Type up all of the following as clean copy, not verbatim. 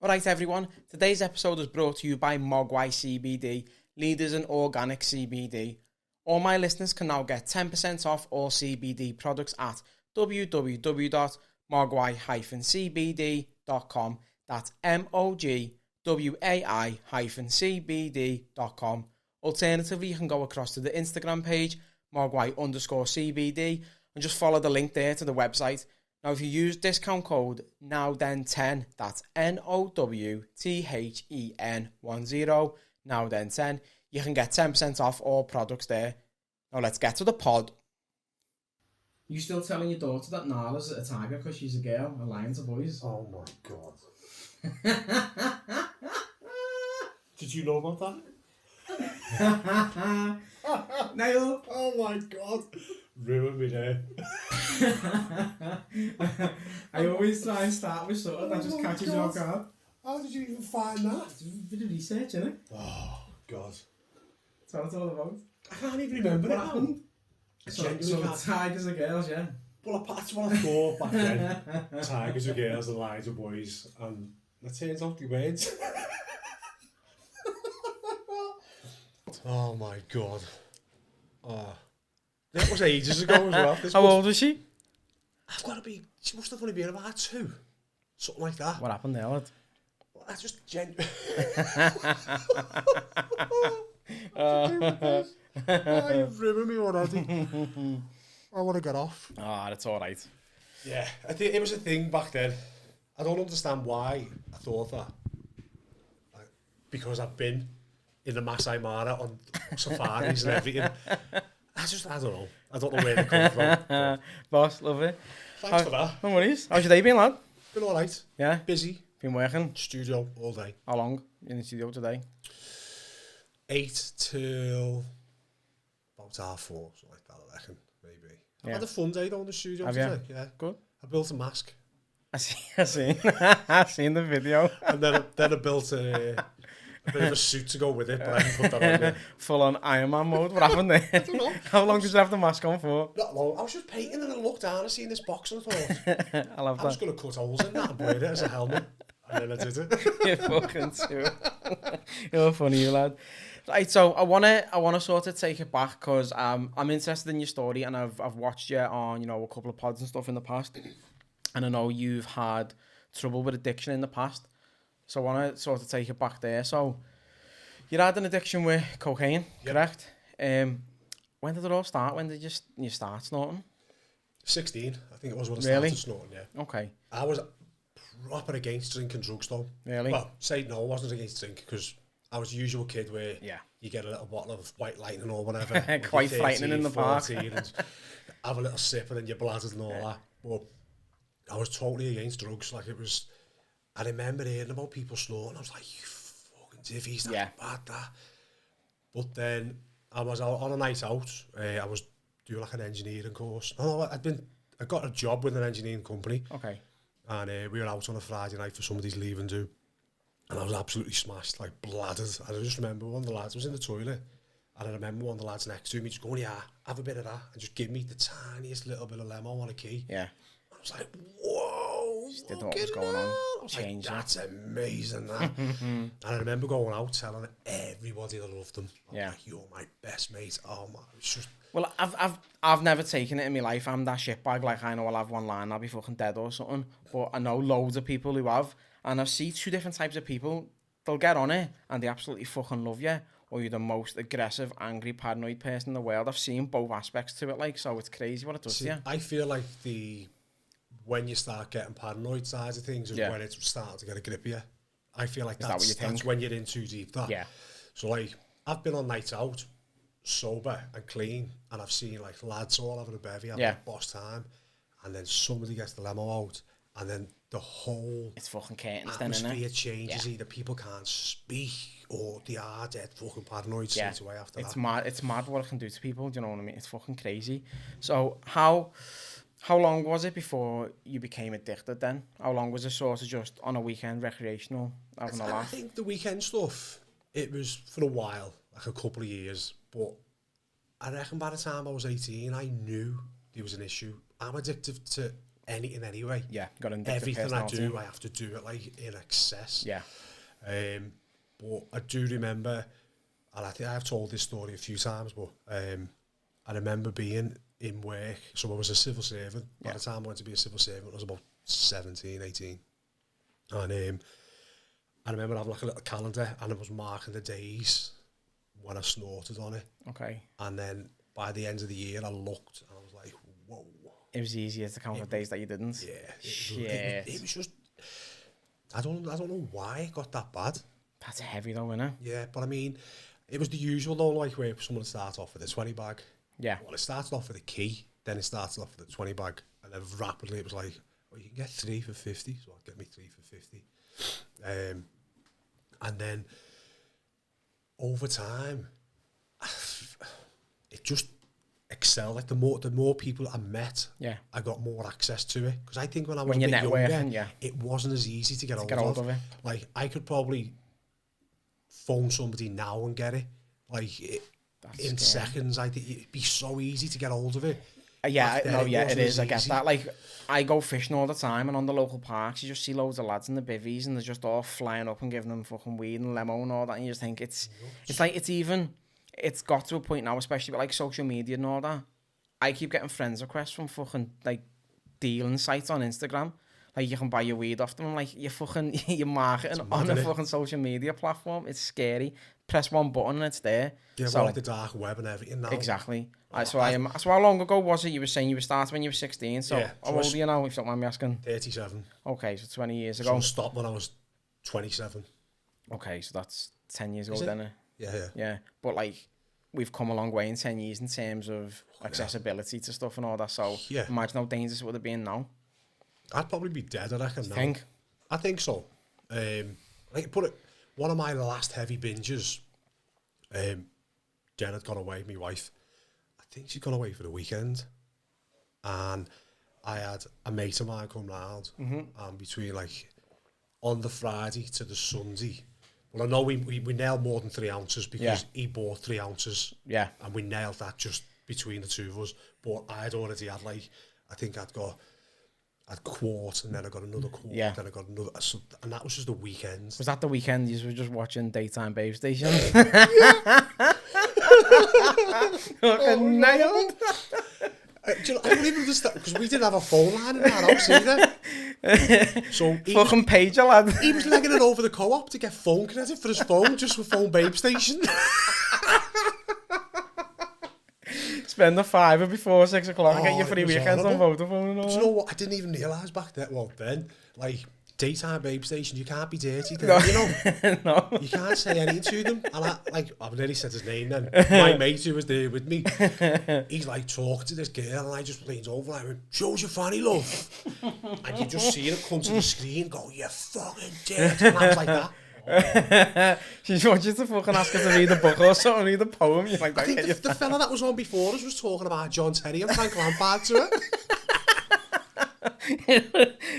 Alright everyone, today's episode is brought to you by Mogwai-CBD, leaders in organic CBD. All my listeners can now get 10% off all CBD products at www.mogwai-cbd.com. That's MOGWAI-CBD.com. Alternatively, you can go across to the Instagram page, Mogwai_CBD, and just follow the link there to the website. Now, if you use discount code NOWTHEN10, that's NOWTHEN10, NOWTHEN10, you can get 10% off all products there. Now, let's get to the pod. You still telling your daughter that Nala's a tiger because she's a girl and lions are boys? Oh my god. Did you know about that? Nail! Oh my god. Ruined me there. I always try and start with something that just catches you off guard. How did you even find that? It's a bit of research, innit? Oh god. That's what it's all about. I can't even remember What it happened? So tigers are girls, yeah? Well, that's what I thought back then. Tigers are girls and lions are boys. And that turns out they weren't. Oh my god. Oh. That was ages ago as well. How old was she? I've got to be... She must have only been about 2. Something like that. What happened there, lad? Well, that's just you've ruined me already. I want to get off. Ah, that's alright. Yeah, I think it was a thing back then. I don't understand why I thought that. Like, because I've been in the Masai Mara on safaris and everything. I don't know. I don't know where they come from. Boss, love it. Thanks for that. No worries. How's your day been, lad? Been alright. Yeah? Busy. Been working? Studio all day. How long in the studio today? 8 till about 4:30, something like that, I reckon, maybe. I've had a fun day though in the studio today. Yeah. Good. I built a mask. I seen the video. And then I built a bit of a suit to go with it, but I haven't put that on yet. Full on Iron Man mode. What happened there? I don't know. How long did you have the mask on for? Not long. I was just painting and I looked down and seen this box and I thought, I love I that. was going to cut holes in that and wear it as a helmet. And then I did it. You're fucking too. You're funny, you lad. Right, so I wanna sort of take it back because I'm interested in your story and I've watched you on a couple of pods and stuff in the past, and I know you've had trouble with addiction in the past. So I want to sort of take it back there. So you had an addiction with cocaine, correct? When did it all start? When did you start snorting? 16, I think it was when I started snorting. Yeah. Okay. I was proper against drinking drugs though. Really? Well, say no, I wasn't against drink because I was the usual kid where you get a little bottle of White Lightning or whatever. Quite frightening in the park. And have a little sip and then you're bladdered and all that. But I was totally against drugs. Like I remember hearing about people snorting. I was like, you fucking divvies, that's bad, that. But then I was out on a night out. I was doing like an engineering course. No, I got a job with an engineering company. Okay. And we were out on a Friday night for somebody's leaving do. And I was absolutely smashed, like bladdered. And I just remember one of the lads was in the toilet. And I remember one of the lads next to me just going, yeah, have a bit of that. And just give me the tiniest little bit of lemon on a key. Yeah. And I was like, whoa, just didn't know what was going on. I was like, that's amazing, that. And I remember going out telling everybody that I loved them. Like, you're my best mate. Oh, man, it's just... Well, I've never taken it in my life. I'm that shitbag. Like, I know I'll have one line, I'll be fucking dead or something. But I know loads of people who have. And I've seen 2 different types of people. They'll get on it and they absolutely fucking love you. Or you're the most aggressive, angry, paranoid person in the world. I've seen both aspects to it, like, so it's crazy what it does to you. I feel like when you start getting paranoid sides of things is when it's starting to get a grip of you. I feel like that's when you're in too deep. Yeah. So, like, I've been on nights out, sober and clean, and I've seen like lads all having a bevy, having a boss time, and then somebody gets the limo out, and then the whole fucking curtains atmosphere changes. Either people can't speak or they are dead fucking paranoid straight away after that. It's mad what it can do to people. Do you know what I mean? It's fucking crazy. So how long was it before you became addicted then? How long was it sort of just on a weekend recreational having a laugh? I think the weekend stuff, it was for a while, like a couple of years, but I reckon by the time I was 18, I knew there was an issue. I'm addicted to anything anyway. Yeah, got an addictive everything I do, I have to do it like in excess. Yeah. But I do remember, and I think I've told this story a few times, but I remember being in work. So I was a civil servant. By the time I went to be a civil servant, I was about 17, 18. And I remember having like a little calendar, and it was marking the days when I snorted on it. Okay. And then by the end of the year, I looked, and I was like, whoa. It was easier to count the days that you didn't. Yeah. It was just, I don't know why it got that bad. That's heavy though, isn't it? Yeah, but I mean, it was the usual though, like where someone starts off with a 20 bag. Yeah. Well, it started off with a key, then it started off with a 20 bag, and then rapidly it was like, well, you can get 3 for 50, so I'll get me 3 for 50. And then over time, it just excelled. Like the more people I met, I got more access to it. Because I think when I was a bit younger, it wasn't as easy to get hold of it. Like I could probably phone somebody now and get it. Like in seconds. I think it'd be so easy to get hold of it. It is. I get that. Like, I go fishing all the time, and on the local parks, you just see loads of lads in the bivvies, and they're just all flying up and giving them fucking weed and lemo and all that, and you just think it's got to a point now, especially with like social media and all that. I keep getting friends requests from fucking like dealing sites on Instagram. Like, you can buy your weed off them. I'm like, you're marketing on a fucking social media platform. It's scary. Press one button and it's there. Yeah, so, like the dark web and everything now. Exactly. So how long ago was it? You were saying you were starting when you were 16. So how old are you now, if you don't mind me asking? 37. Okay, so 20 years ago. So I stopped when I was 27. Okay, so that's 10 years ago then. Yeah. But like, we've come a long way in 10 years in terms of accessibility to stuff and all that. So imagine how dangerous it would have been now. I'd probably be dead, I reckon. Now. Think? I think so. One of my last heavy binges, Jen had gone away, my wife. I think she'd gone away for the weekend. And I had a mate of mine come round. And between like on the Friday to the Sunday, well, I know we nailed more than 3 ounces because he bought 3 ounces. Yeah. And we nailed that just between the two of us. But I'd already had I'd quart, and then I got another quart, then I got another, and that was just the weekend. Was that the weekend you were just watching daytime babe station? Nailed. I don't even understand, because we didn't have a phone line in our house either. So fucking pager, lad. He was legging it over the co-op to get phone credit for his phone, just for phone babe station. Spend the $5 before 6 o'clock and get your free weekends on Vodafone and all. Do you know what? I didn't even realise back then. Well, then, like, daytime babe station, you can't be dirty then, you know? No. You can't say anything to them. And I've nearly said his name then. My mate who was there with me, he's like talking to this girl, and I just leaned over and I went, "Shows your fanny, love." And you just see it come to the screen, go, "You fucking dirt." And I was like that. She wants you to fucking ask her to read a book or something, read a poem. You're like, I think the fella that was on before us was talking about John Terry and Frank Lampard to her.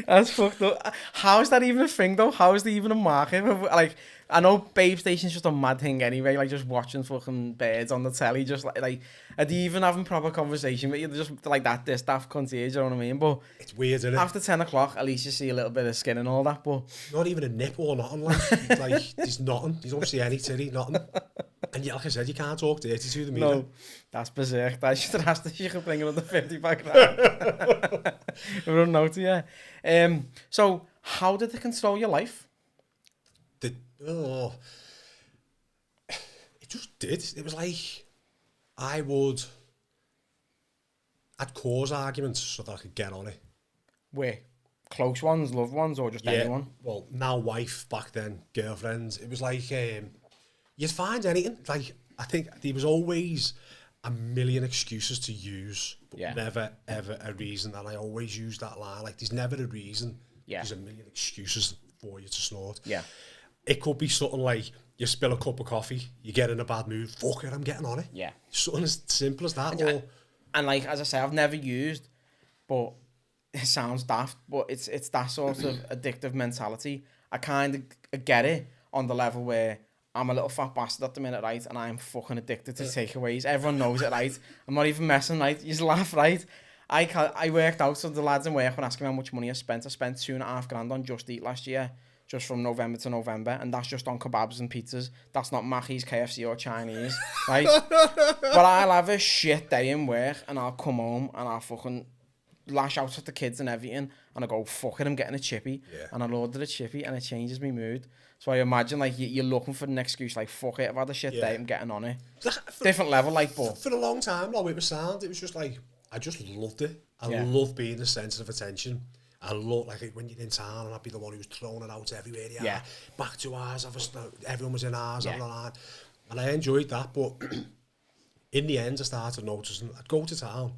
That's fucked up. How is that even a thing though? How is there even a market? Like, I know babe station's just a mad thing anyway, like just watching fucking birds on the telly, just like are they even having proper conversation with you? They're just like that, this daft concierge, you know what I mean? But it's weird, isn't it? After 10 o'clock, at least you see a little bit of skin and all that, but not even a nip or nothing, like there's nothing. You don't see any titty, nothing. And yeah, like I said, you can't talk dirty to them either. No, that's berserk. I should have asked if you could bring another 50 back now. We don't know to you. So, how did it control your life? It just did. It was like I'd cause arguments so that I could get on it. Where? Close ones, loved ones, or just anyone? Well, now wife, back then girlfriends. It was like you'd find anything. Like, I think there was always a million excuses to use, but never ever a reason. And I always use that line, like, there's never a reason. There's a million excuses for you to snort. It could be something like you spill a cup of coffee, you get in a bad mood, fuck it, I'm getting on it. Something as simple as that. And like, as I say, I've never used, but it sounds daft, but it's that sort of addictive mentality. I kind of get it on the level where I'm a little fat bastard at the minute, right? And I'm fucking addicted to takeaways. Everyone knows it, right? I'm not even messing, right? You just laugh, right? I worked out, so the lads in work were asking me how much money I spent. I spent $2,500 on Just Eat last year, just from November to November, and that's just on kebabs and pizzas. That's not Mackey's, KFC or Chinese, right? But I'll have a shit day in work, and I'll come home, and I'll fucking lash out at the kids and everything, and I go, fuck it, I'm getting a chippy, and I'll order a chippy, and it changes my mood. So I imagine, like, you're looking for an excuse, like, fuck it, I've had a shit day, I'm getting on it. Different level, like, but... For a long time, though, it was sound. It was just, like, I just loved it. I loved being the centre of attention. I love, like, when you're in town, and I'd be the one who was throwing it out everywhere. Back to ours, everyone was in ours, and I enjoyed that, but in the end, I started noticing, I'd go to town.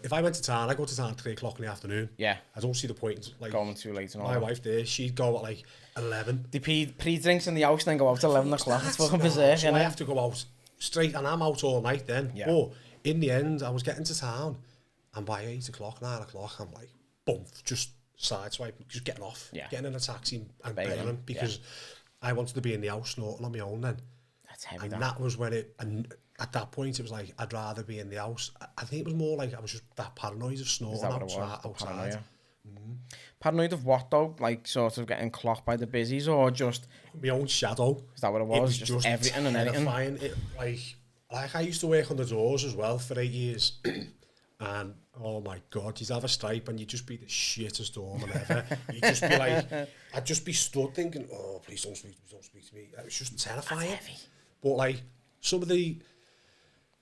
If I went to town, I'd go to town at 3 o'clock in the afternoon. Yeah. I don't see the point. Like, going too late and all my wife there, she'd go at like 11. The pre-drinks in the house and then go out at 11 o'clock. It's fucking berserk, so I have to go out straight, and I'm out all night then. Yeah. But in the end, I was getting to town, and by 8 o'clock, 9 o'clock, I'm like, boom, just sideswipe, just getting off. Yeah. Getting in a taxi and bailing, because I wanted to be in the house snorting on my own then. That's heavy, and that was when it... At that point, it was like, I'd rather be in the house. I think it was more like I was just that paranoid of snorting outside. Paranoid of what, though? Like, sort of getting clocked by the busies, or just... My own shadow. Is that what it was? It was just everything and anything? It, like, I used to work on the doors as well for 8 years. And, oh my God, you'd have a stripe and you'd just be the shittest doorman ever. You'd just be like... I'd just be stood thinking, oh, please don't speak to me. It was just terrifying. That's heavy. But, like, some of the...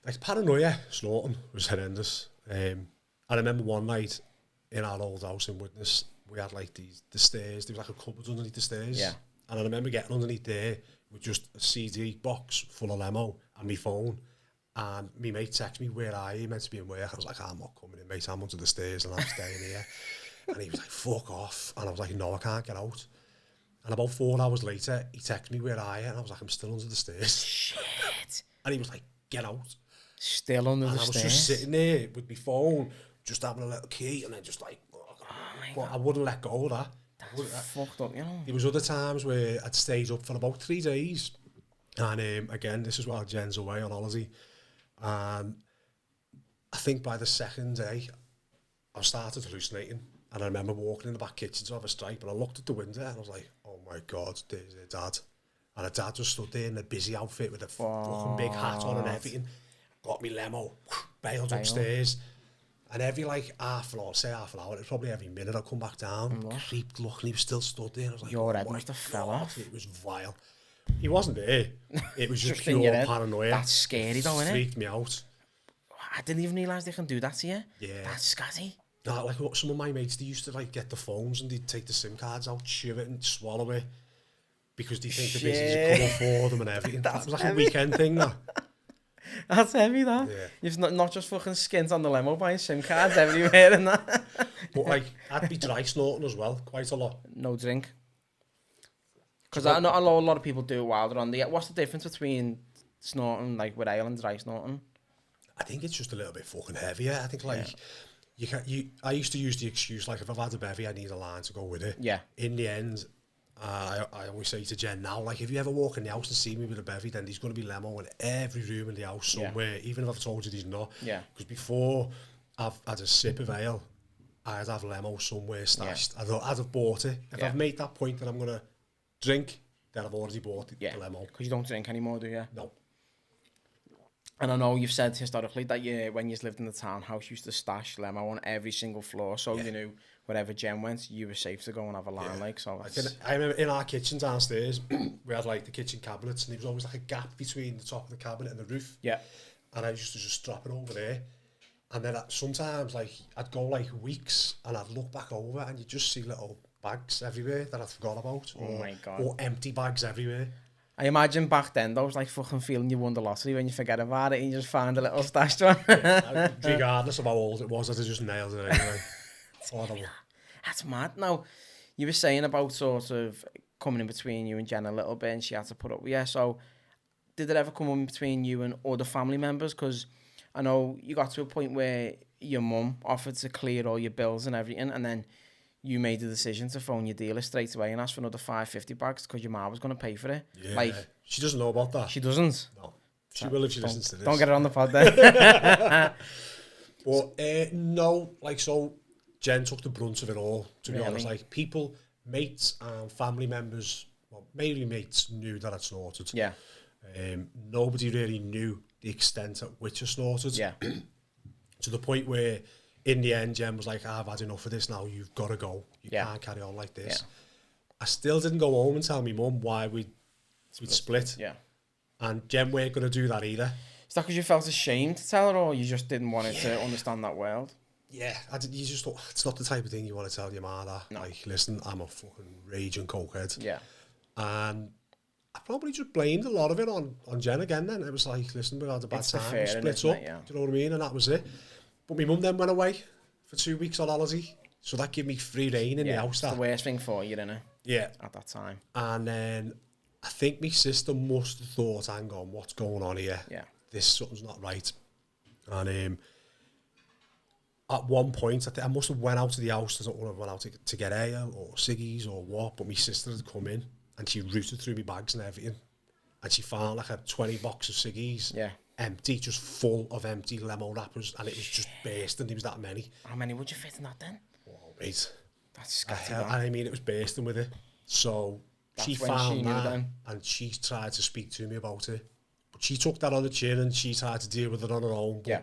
Like, paranoia, snorting was horrendous. I remember one night in our old house in Widnes, we had like the stairs, there was like a cupboard underneath the stairs. Yeah. And I remember getting underneath there with just a CD box full of lemo and my phone. And my mate texted me, where are you? Meant to be in work. I was like, I'm not coming in, mate. I'm under the stairs and I'm staying here. And he was like, fuck off. And I was like, no, I can't get out. And about 4 hours later, he texted me, where are you? And I was like, I'm still under the stairs. Shit. And he was like, get out. Still under the stairs. I was just sitting there with my phone, just having a little key, and then just like, but I wouldn't let go of that. That's fucked up, you know. There was other times where I'd stayed up for about 3 days, and again, this is while Jen's away on holiday, and I think by the second day, I started hallucinating, and I remember walking in the back kitchen to have a stripe, and I looked at the window, and I was like, oh my God, there's their dad. And her dad just stood there in a busy outfit with a fucking big hat on and everything. Got me lemo, bailed upstairs, and every like half an hour, it was probably every minute I'd come back down, creeped looking, he was still stood there, and I was like, your head must have fell off. It was vile. He wasn't there, it was just pure paranoia. That's scary though, isn't it? Freaked me out. I didn't even realise they can do that to you. Yeah. That's scuzzy. No, like some of my mates, they used to like get the phones and they'd take the SIM cards out, chew it and swallow it, because they think the business is coming for them and everything. That was like a weekend thing, that. That's heavy, that. Yeah. You've not just fucking skint on the limo buying SIM cards everywhere and that. But like, I'd be dry snorting as well, quite a lot. No drink. Because I know a lot of people do it while they're on the... What's the difference between snorting, like with ale and dry snorting? I think it's just a little bit fucking heavier. I think like, I used to use the excuse, like if I've had a bevy, I need a line to go with it. Yeah. In the end... I always say to Jen now, like, if you ever walk in the house and see me with a bevy, then there's going to be lemo in every room in the house somewhere, even if I've told you there's not. Yeah. Because before I've had a sip of ale, I'd have lemo somewhere stashed. I'd have bought it. If I've made that point that I'm going to drink, then I've already bought the lemo. Because you don't drink anymore, do you? No. And I know you've said historically that when you lived in the townhouse, you used to stash lemo on every single floor, so you knew wherever Jen went, you were safe to go and have a line like. So I remember in our kitchen downstairs, we had like the kitchen cabinets, and there was always like a gap between the top of the cabinet and the roof. Yeah. And I used to just drop it over there, and then sometimes like I'd go like weeks, and I'd look back over, and you just see little bags everywhere that I'd forgot about. Oh my God. Or empty bags everywhere. I imagine back then, that was like fucking feeling you won the lottery when you forget about it and you just find a little stashed one. Regardless of how old it was, I just nailed it anyway. That's mad. Now, you were saying about sort of coming in between you and Jen a little bit, and she had to put up with you. So, did it ever come in between you and other family members? Because I know you got to a point where your mum offered to clear all your bills and everything, and then you made the decision to phone your dealer straight away and ask for another 550 bags because your mum was going to pay for it. Yeah, like, she doesn't know about that. She doesn't? No. She will if she listens to this. Don't get her on the pod then. But no, like, so Jen took the brunt of it all, to be honest. Like, people, mates and family members, well, mainly mates, knew that I'd snorted. Yeah. Nobody really knew the extent at which I snorted. Yeah. To the point where, in the end, Jen was like, I've had enough of this now, you've got to go. You can't carry on like this. Yeah. I still didn't go home and tell my mum why we'd split. Yeah. And Jen weren't going to do that either. Is that because you felt ashamed to tell her, or you just didn't want her to understand that world? Yeah, you just thought, it's not the type of thing you want to tell your ma that. No. Like, listen, I'm a fucking raging cokehead. Yeah. And I probably just blamed a lot of it on Jen again then. It was like, listen, we had a bad time, we split up, do you know what I mean? And that was it. But my mum then went away for 2 weeks on holiday. So that gave me free reign in the house. It's the worst thing for you, innit? Yeah. At that time. And then I think my sister must have thought, hang on, what's going on here? Yeah. Something's not right. And at one point, I must have went out of the house. I don't know if I went out to get ale or ciggies or what, but my sister had come in and she rooted through my bags and everything. And she found like a 20 box of ciggies. Yeah. Empty, just full of empty lemo wrappers, and it was just bursting. There was that many. How many would you fit in that then? Oh, mate. That's scattered. I mean, it was bursting with it. So she found that, and she tried to speak to me about it. But she took that on the chin, and she tried to deal with it on her own. But yeah.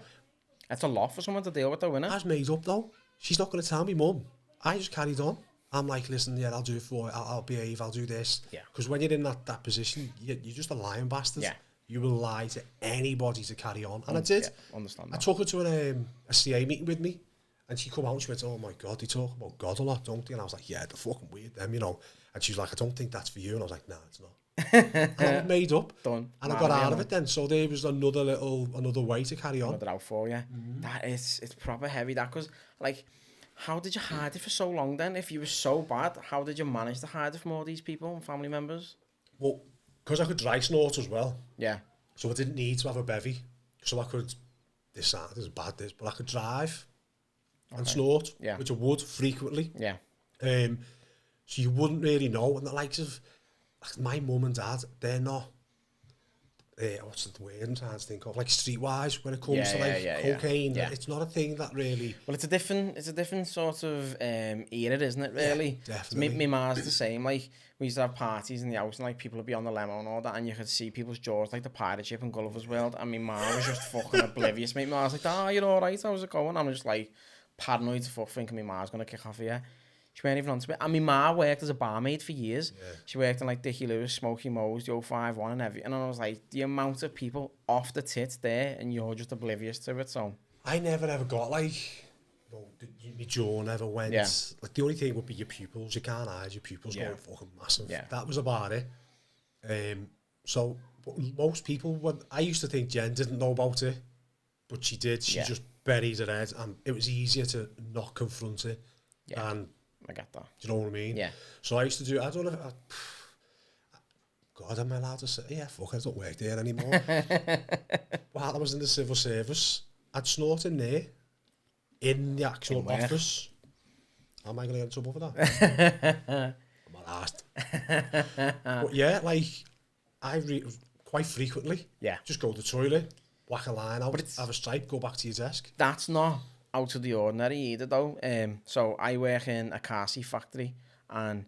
That's a lot for someone to deal with, though, isn't it? That's made up, though. She's not going to tell me, Mum. I just carried on. I'm like, listen, yeah, I'll do it for you. I'll behave. I'll do this. Yeah. Because when you're in that position, you're just a lying bastard. Yeah. You will lie to anybody to carry on. And I did. Yeah, understand that. I took her to a CA meeting with me, and she come out and she went, oh my God, they talk about God a lot, don't they? And I was like, yeah, they're fucking weird, them, you know. And she was like, I don't think that's for you. And I was like, nah, it's not. And I was made up. Done. And I got out of it then. So there was another way to carry on. Another out for you. That is, it's proper heavy, that, because, like, how did you hide it for so long then? If you were so bad, how did you manage to hide it from all these people and family members? Well, because I could dry snort as well. Yeah. So I didn't need to have a bevy. So I could, this is bad, but I could drive and snort, which I would frequently. Yeah. So you wouldn't really know. And the likes of my mum and dad, they're not, what's the word I'm trying to think of, like streetwise when it comes to cocaine. Yeah. It's not a thing that really. Well, it's a different sort of era, isn't it? Really. Yeah, definitely. My ma's the same. Like, we used to have parties in the house and like people would be on the limo and all that, and you could see people's jaws like the pirate ship in Gulliver's World. And my ma was just fucking oblivious. My ma was like, you're all right. How's it going? I'm just like paranoid to fuck, thinking my ma's gonna kick off here. She weren't even onto it. And my ma worked as a barmaid for years. Yeah. She worked in like Dickie Lewis, Smoky Mo's, the 051 and everything. And I was like, the amount of people off the tits there, and you're just oblivious to it. So I never ever got like, my jaw never went. Yeah. Like the only thing would be your pupils. You can't hide your pupils going fucking massive. Yeah. That was about it. So most people, I used to think Jen didn't know about it, but she did. She just buried her head, and it was easier to not confront it. Yeah. And I get that. Do you know what I mean? Yeah. So I used to do, I don't know if God, am I allowed to say, yeah, fuck, I don't work there anymore. While I was in the civil service, I'd snort in there, in the actual office. Am I going to get in trouble for that? I'm not asked. But yeah, like, quite frequently, just go to the toilet, whack a line out, have a stripe, go back to your desk. That's not out of the ordinary either, though. So I work in a car seat factory, and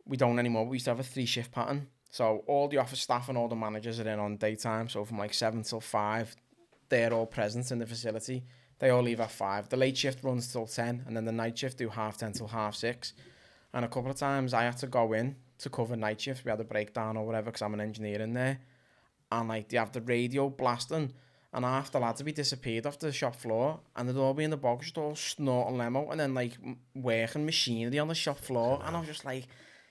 we don't anymore. We used to have a 3-shift pattern. So all the office staff and all the managers are in on daytime. So from like 7 till 5, they're all present in the facility. They all leave at 5. The late shift runs till 10, and then the night shift do 10:30 till 6:30. And a couple of times I had to go in to cover night shift. We had a breakdown or whatever because I'm an engineer in there. And like they have the radio blasting, and half the lads would be disappeared off the shop floor, and they'd all be in the box just all snorting lemo, and then like working machinery on the shop floor. And I was just like,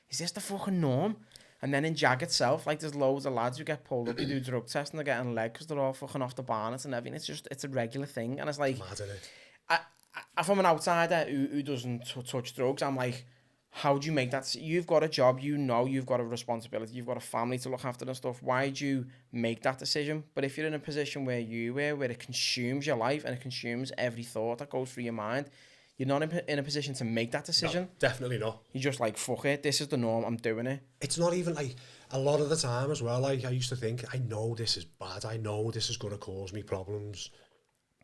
is this the fucking norm? And then in Jag itself, like there's loads of lads who get pulled up, who do drug tests, and they're getting lead because they're all fucking off the barnet and everything. It's a regular thing. And it's like, mad, isn't it? I from an outsider who doesn't touch drugs, I'm like, how do you make that? You've got a job, you know you've got a responsibility, you've got a family to look after and stuff. Why do you make that decision? But if you're in a position where you were, where it consumes your life and it consumes every thought that goes through your mind, you're not in a position to make that decision. No, definitely not. You're just like, fuck it, this is the norm, I'm doing it. It's not even like, a lot of the time as well, like I used to think, I know this is bad, I know this is going to cause me problems.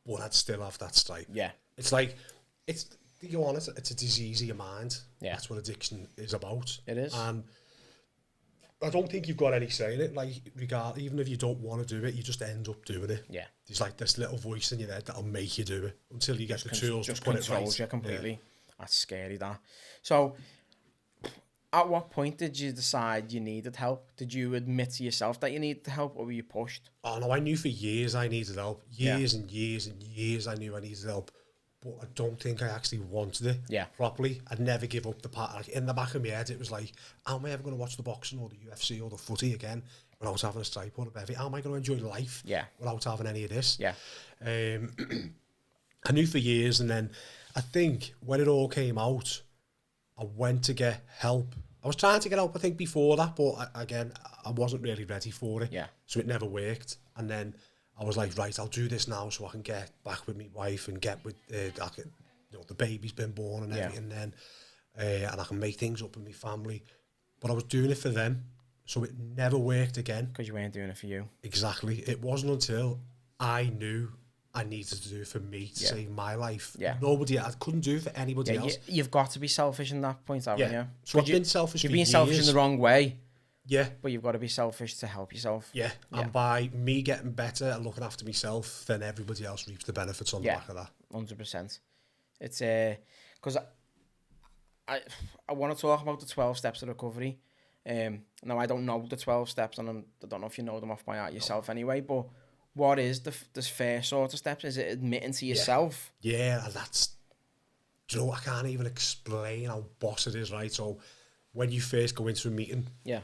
but I'd still have that stripe. Yeah. It's like, to be honest, it's a disease of your mind. Yeah. That's what addiction is about. It is. And I don't think you've got any say in it. Like, even if you don't want to do it, you just end up doing it. Yeah. There's like this little voice in your head that'll make you do it until you get the tools to put it right. Just controls you completely. Yeah. That's scary, that. So, at what point did you decide you needed help? Did you admit to yourself that you needed help, or were you pushed? Oh, no, I knew for years I needed help. Years and years and years I knew I needed help. But I don't think I actually wanted it properly. I'd never give up the part. Like, in the back of my head, it was like, how am I ever going to watch the boxing or the UFC or the footy again without having a stripe or a bevy? How am I going to enjoy life without having any of this? Yeah. I knew for years, and then I think when it all came out, I went to get help. I was trying to get help, I think, before that, but again, I wasn't really ready for it. Yeah. So it never worked. And then I was like, right, I'll do this now so I can get back with my wife and get with, the baby's been born and everything then, and I can make things up with my family. But I was doing it for them, so it never worked again. Because you weren't doing it for you. Exactly. It wasn't until I knew I needed to do it for me to save my life. Yeah. I couldn't do it for anybody else. You've got to be selfish in that point, haven't you? So I've been selfish. You've been selfish in the wrong way. Yeah. But you've got to be selfish to help yourself. Yeah. And by me getting better and looking after myself, then everybody else reaps the benefits on the back of that. 100%. It's because I want to talk about the 12 steps of recovery. Now, I don't know the 12 steps, and I don't know if you know them off by heart yourself anyway, but what is the first sort of steps? Is it admitting to yourself? Yeah, that's... Do you know, I can't even explain how boss it is, right? So when you first go into a meeting... Yeah.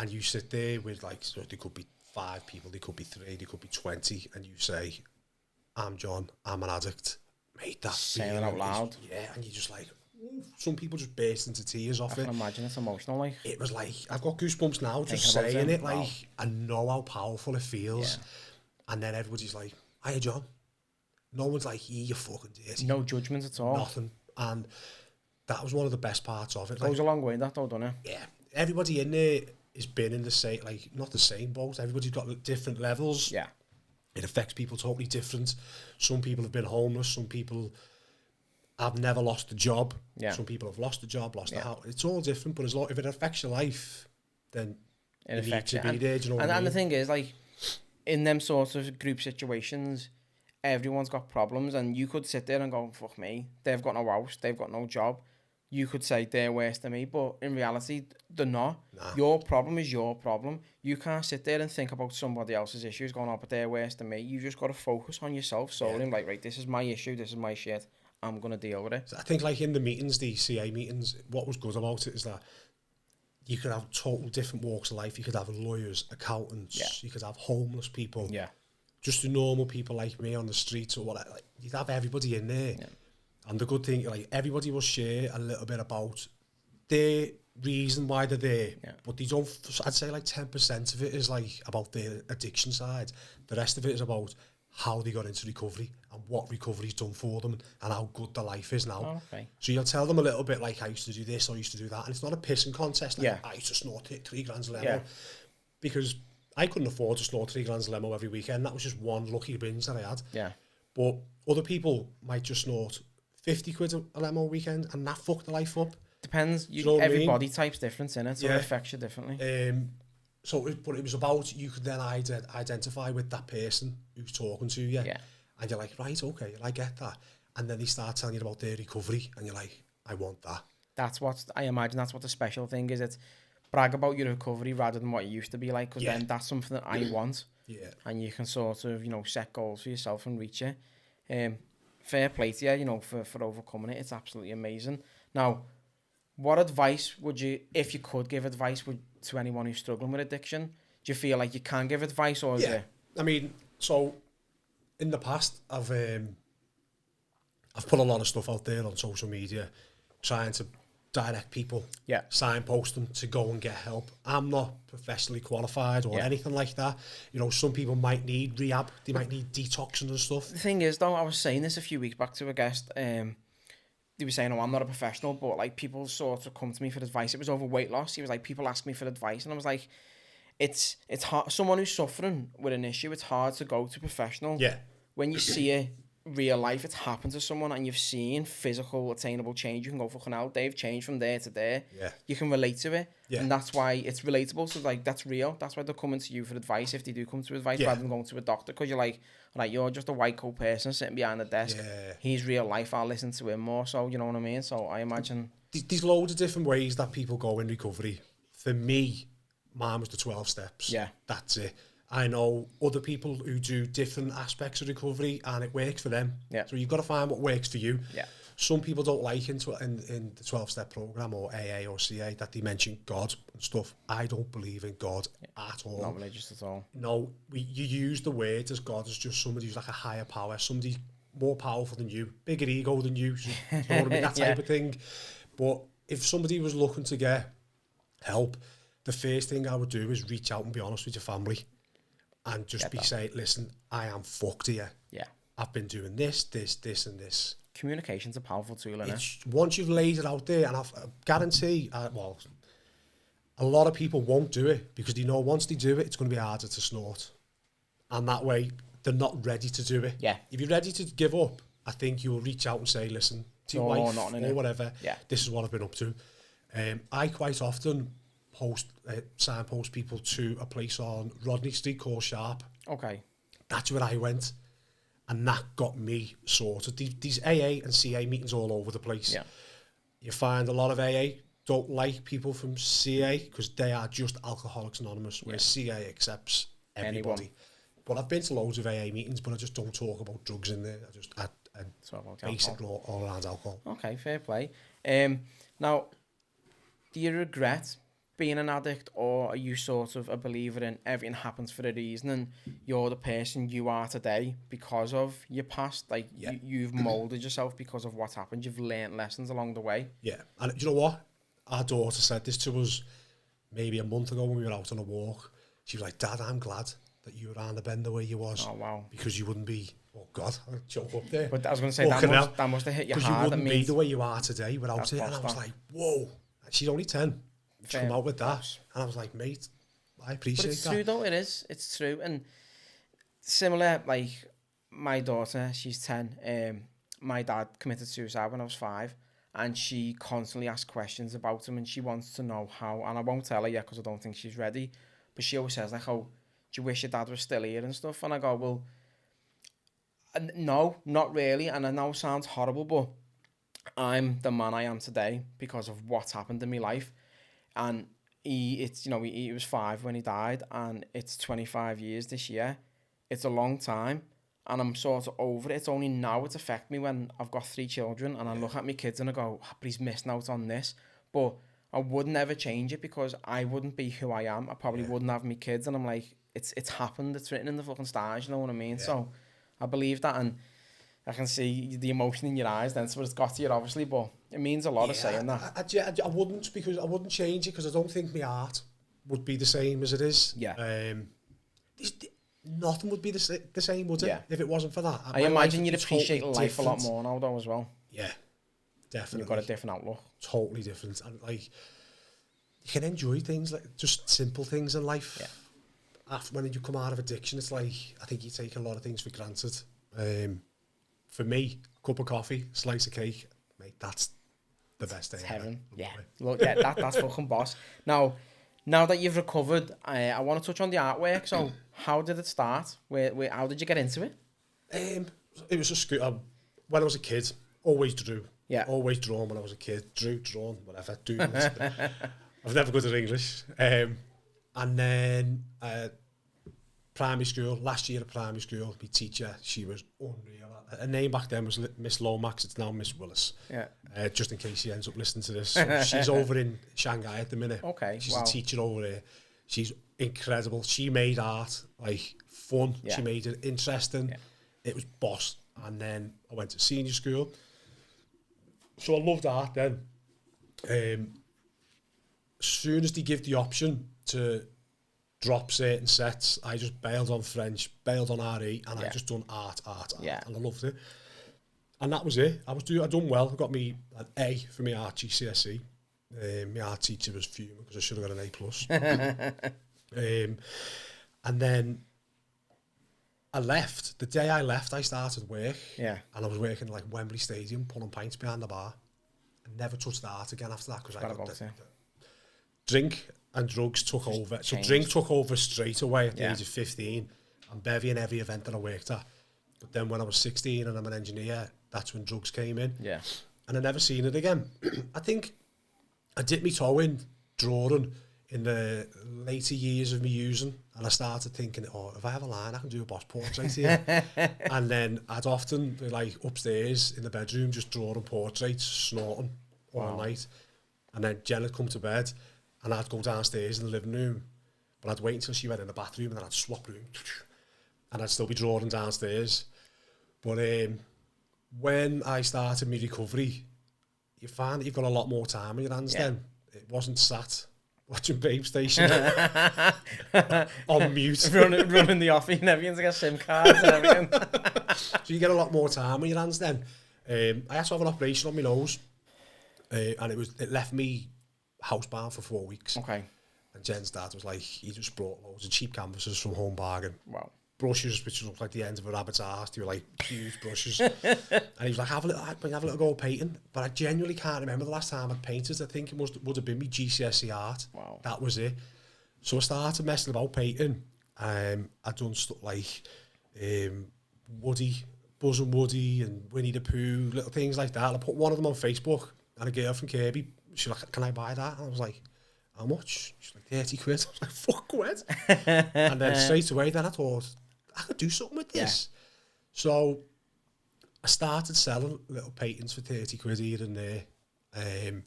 And you sit there with, like, so there could be 5 people, there could be 3, there could be 20, and you say, I'm John, I'm an addict. Mate, that saying it out loud. Yeah, and you're just like, ooh, some people just burst into tears off it. I can imagine it's emotional, like. It was like, I've got goosebumps now just saying it, like, wow. I know how powerful it feels. Yeah. And then everybody's like, hiya, John. No one's like, you fucking dirty. No judgment at all. Nothing. And that was one of the best parts of it. Goes a long way, that though, doesn't it? Yeah. Everybody in there has been in the same, like, not the same boat. Everybody's got different levels. Yeah. It affects people totally different. Some people have been homeless. Some people have never lost a job. Yeah. Some people have lost a job, lost a house. It's all different, but if it affects your life, then it affects you. And the thing is, like, in them sorts of group situations, everyone's got problems, and you could sit there and go, fuck me, they've got no house, they've got no job. You could say they're worse than me, but in reality, they're not. Nah. Your problem is your problem. You can't sit there and think about somebody else's issues going on, but they're worse than me. You just got to focus on yourself solely. Yeah. Like, right, this is my issue, this is my shit. I'm going to deal with it. I think, like, in the meetings, the CA meetings, what was good about it is that you could have total different walks of life. You could have lawyers, accountants, you could have homeless people. Yeah. Just the normal people like me on the streets or whatever. Like, you'd have everybody in there. Yeah. And the good thing, like, everybody will share a little bit about their reason why they're there. Yeah. But they don't, I'd say like 10% of it is like about their addiction side. The rest of it is about how they got into recovery and what recovery's done for them and how good their life is now. Oh, okay. So you'll tell them a little bit like, I used to do this, I used to do that. And it's not a pissing contest. Like, I used to snort 3 grams of limo. Yeah. Because I couldn't afford to snort 3 grams of limo every weekend. That was just one lucky binge that I had. Yeah. But other people might just snort 50 quid a limo weekend and that fucked the life up. Depends. Every body type's different, innit? So it affects you differently. But it was about, you could then identify with that person who's talking to you. Yeah. And you're like, right, okay, I get that. And then they start telling you about their recovery and you're like, I want that. I imagine that's what the special thing is. It's brag about your recovery rather than what you used to be like, because then that's something that I want. Yeah. And you can sort of, set goals for yourself and reach it. Fair play to you, for overcoming it. It's absolutely amazing. Now, what advice would you, if you could give advice to anyone who's struggling with addiction? Do you feel like you can give advice, or is it? I mean, so in the past, I've put a lot of stuff out there on social media, trying to direct people, signpost them to go and get help. I'm not professionally qualified or anything like that. Some people might need rehab, they might need detoxing and stuff. The thing is, though, I was saying this a few weeks back to a guest. They were saying, I'm not a professional, but like people sort of come to me for advice. It was over weight loss. He was like, people ask me for advice, and I was like, it's hard. Someone who's suffering with an issue, it's hard to go to professional. Yeah. When you see it real life, it's happened to someone and you've seen physical, attainable change. You can go, fucking hell, they've changed from there to there. Yeah. You can relate to it. Yeah. And that's why it's relatable. So, like, that's real. That's why they're coming to you for advice if they do come to advice rather than going to a doctor. Because you're like, you're just a white coat person sitting behind the desk. Yeah. He's real life. I'll listen to him more. So, you know what I mean? So, I imagine... There's loads of different ways that people go in recovery. For me, mine was the 12 steps. Yeah. That's it. I know other people who do different aspects of recovery and it works for them. Yeah. So you've got to find what works for you. Yeah. Some people don't like in the 12-step program or AA or CA that they mention God and stuff. I don't believe in God at all. Not religious at all. No, you use the word as God as just somebody who's like a higher power, somebody more powerful than you, bigger ego than you, so, you know what I mean? That type of thing. But if somebody was looking to get help, the first thing I would do is reach out and be honest with your family. And just saying, listen, I am fucked here. Yeah. I've been doing this, and this. Communication's a powerful tool, isn't it? Once you've laid it out there, and I guarantee, a lot of people won't do it because they know once they do it, it's going to be harder to snort. And that way, they're not ready to do it. Yeah. If you're ready to give up, I think you'll reach out and say, listen, to your wife or whatever, this is what I've been up to. I quite often signpost people to a place on Rodney Street called Sharp. Okay. That's where I went. And that got me sorted. These AA and CA meetings all over the place. Yeah. You find a lot of AA don't like people from CA because they are just Alcoholics Anonymous, whereas CA accepts everybody. Anyone. But I've been to loads of AA meetings, but I just don't talk about drugs in there. I basic law all around alcohol. Okay, fair play. Now, do you regret being an addict, or are you sort of a believer in everything happens for a reason and you're the person you are today because of your past? Like, you've moulded yourself because of what's happened. You've learnt lessons along the way. Yeah. And you know what? Our daughter said this to us maybe a month ago when we were out on a walk. She was like, Dad, I'm glad that you were on the bend the way you was. Oh, wow. Because you wouldn't be, oh God, I'll choke up there. But I was going to say, that must have hit you hard. Because you wouldn't be the way you are today without it. And I was like, whoa. And she's only 10. She come out with that. And I was like, mate, I appreciate that. But it's true though, it is. It's true. And similar, like, my daughter, she's 10. My dad committed suicide when I was 5. And she constantly asks questions about him and she wants to know how. And I won't tell her yet because I don't think she's ready. But she always says, like, oh, do you wish your dad was still here and stuff? And I go, well, no, not really. And I know it sounds horrible, but I'm the man I am today because of what's happened in my life. And he was 5 when he died, and it's 25 years this year. It's a long time, and I'm sort of over it. It's only now it's affected me when I've got 3 children, and I look at my kids and I go, but he's missing out on this. But I would never change it because I wouldn't be who I am. I probably wouldn't have my kids, and I'm like, it's happened. It's written in the fucking stars, you know what I mean? Yeah. So I believe that, and I can see the emotion in your eyes then, so it's got to you, obviously, but it means a lot of saying that. I wouldn't, because I wouldn't change it, because I don't think my art would be the same as it is. Yeah. Nothing would be the same, would it? Yeah. If it wasn't for that. I imagine you'd appreciate life a lot more now, though, as well. Yeah, definitely. You've got a different outlook. Totally different. And, like, you can enjoy things, like, just simple things in life. Yeah. After, when you come out of addiction, it's like, I think you take a lot of things for granted. For me, a cup of coffee, slice of cake, mate, that's the best thing. It's heaven. Yeah. Look, yeah, that's fucking boss. Now that you've recovered, I want to touch on the artwork. So, how did it start? How did you get into it? It was a school. When I was a kid, always drew. Yeah. Always drawn when I was a kid. Drawn, whatever. I was never good at English. And then primary school, last year of primary school, my teacher, she was unreal. Her name back then was Miss Lomax, it's now Miss Willis. Yeah. Just in case she ends up listening to this. So she's over in Shanghai at the minute. Okay. She's a teacher over there. She's incredible. She made art like fun. Yeah. She made it interesting. Yeah. It was boss. And then I went to senior school. So I loved art then. As soon as they give the option to drop certain sets, I just bailed on French, bailed on RE, and I just done art, and I loved it. And that was it. I done well. I got me an A for my art GCSE. My art teacher was fuming because I should have got an A+. And then I left. The day I left, I started work. Yeah. And I was working like Wembley Stadium, pulling pints behind the bar. I never touched the art again after that because I got the drink and drugs took over. So drink took over straight away at the age of 15 and bevy in every event that I worked at. But then when I was 16 and I'm an engineer, that's when drugs came in. Yeah. And I never seen it again. I think I dipped my toe in drawing in the later years of me using, and I started thinking, oh, if I have a line, I can do a boss portrait here. And then I'd often be like upstairs in the bedroom just drawing portraits, snorting all night. And then Jen would come to bed and I'd go downstairs in the living room, but I'd wait until she went in the bathroom and then I'd swap room and I'd still be drawing downstairs. But when I started my recovery, you find that you've got a lot more time on your hands then. It wasn't sat watching Babe Station on mute. running the office and everything's got SIM cards and everything. So you get a lot more time on your hands then. I had to have an operation on my nose, and it left me housebound for 4 weeks. Okay. And Jen's dad was like, he just brought loads of cheap canvases from Home Bargain. Wow. Brushes, which looked like the end of a rabbit's arse. They were like huge brushes. And he was like, have a little go painting. But I genuinely can't remember the last time I'd painted. I think it would have been my GCSE art. Wow. That was it. So I started messing about painting. I'd done stuff like Woody, Buzz and Woody and Winnie the Pooh, little things like that. I put one of them on Facebook, and a girl from Kirby, she was like, can I buy that? And I was like, how much? She's like, 30 quid. I was like, fuck quid. And then straight away, then I thought, I could do something with this. Yeah. So I started selling little paintings for 30 quid here and there. I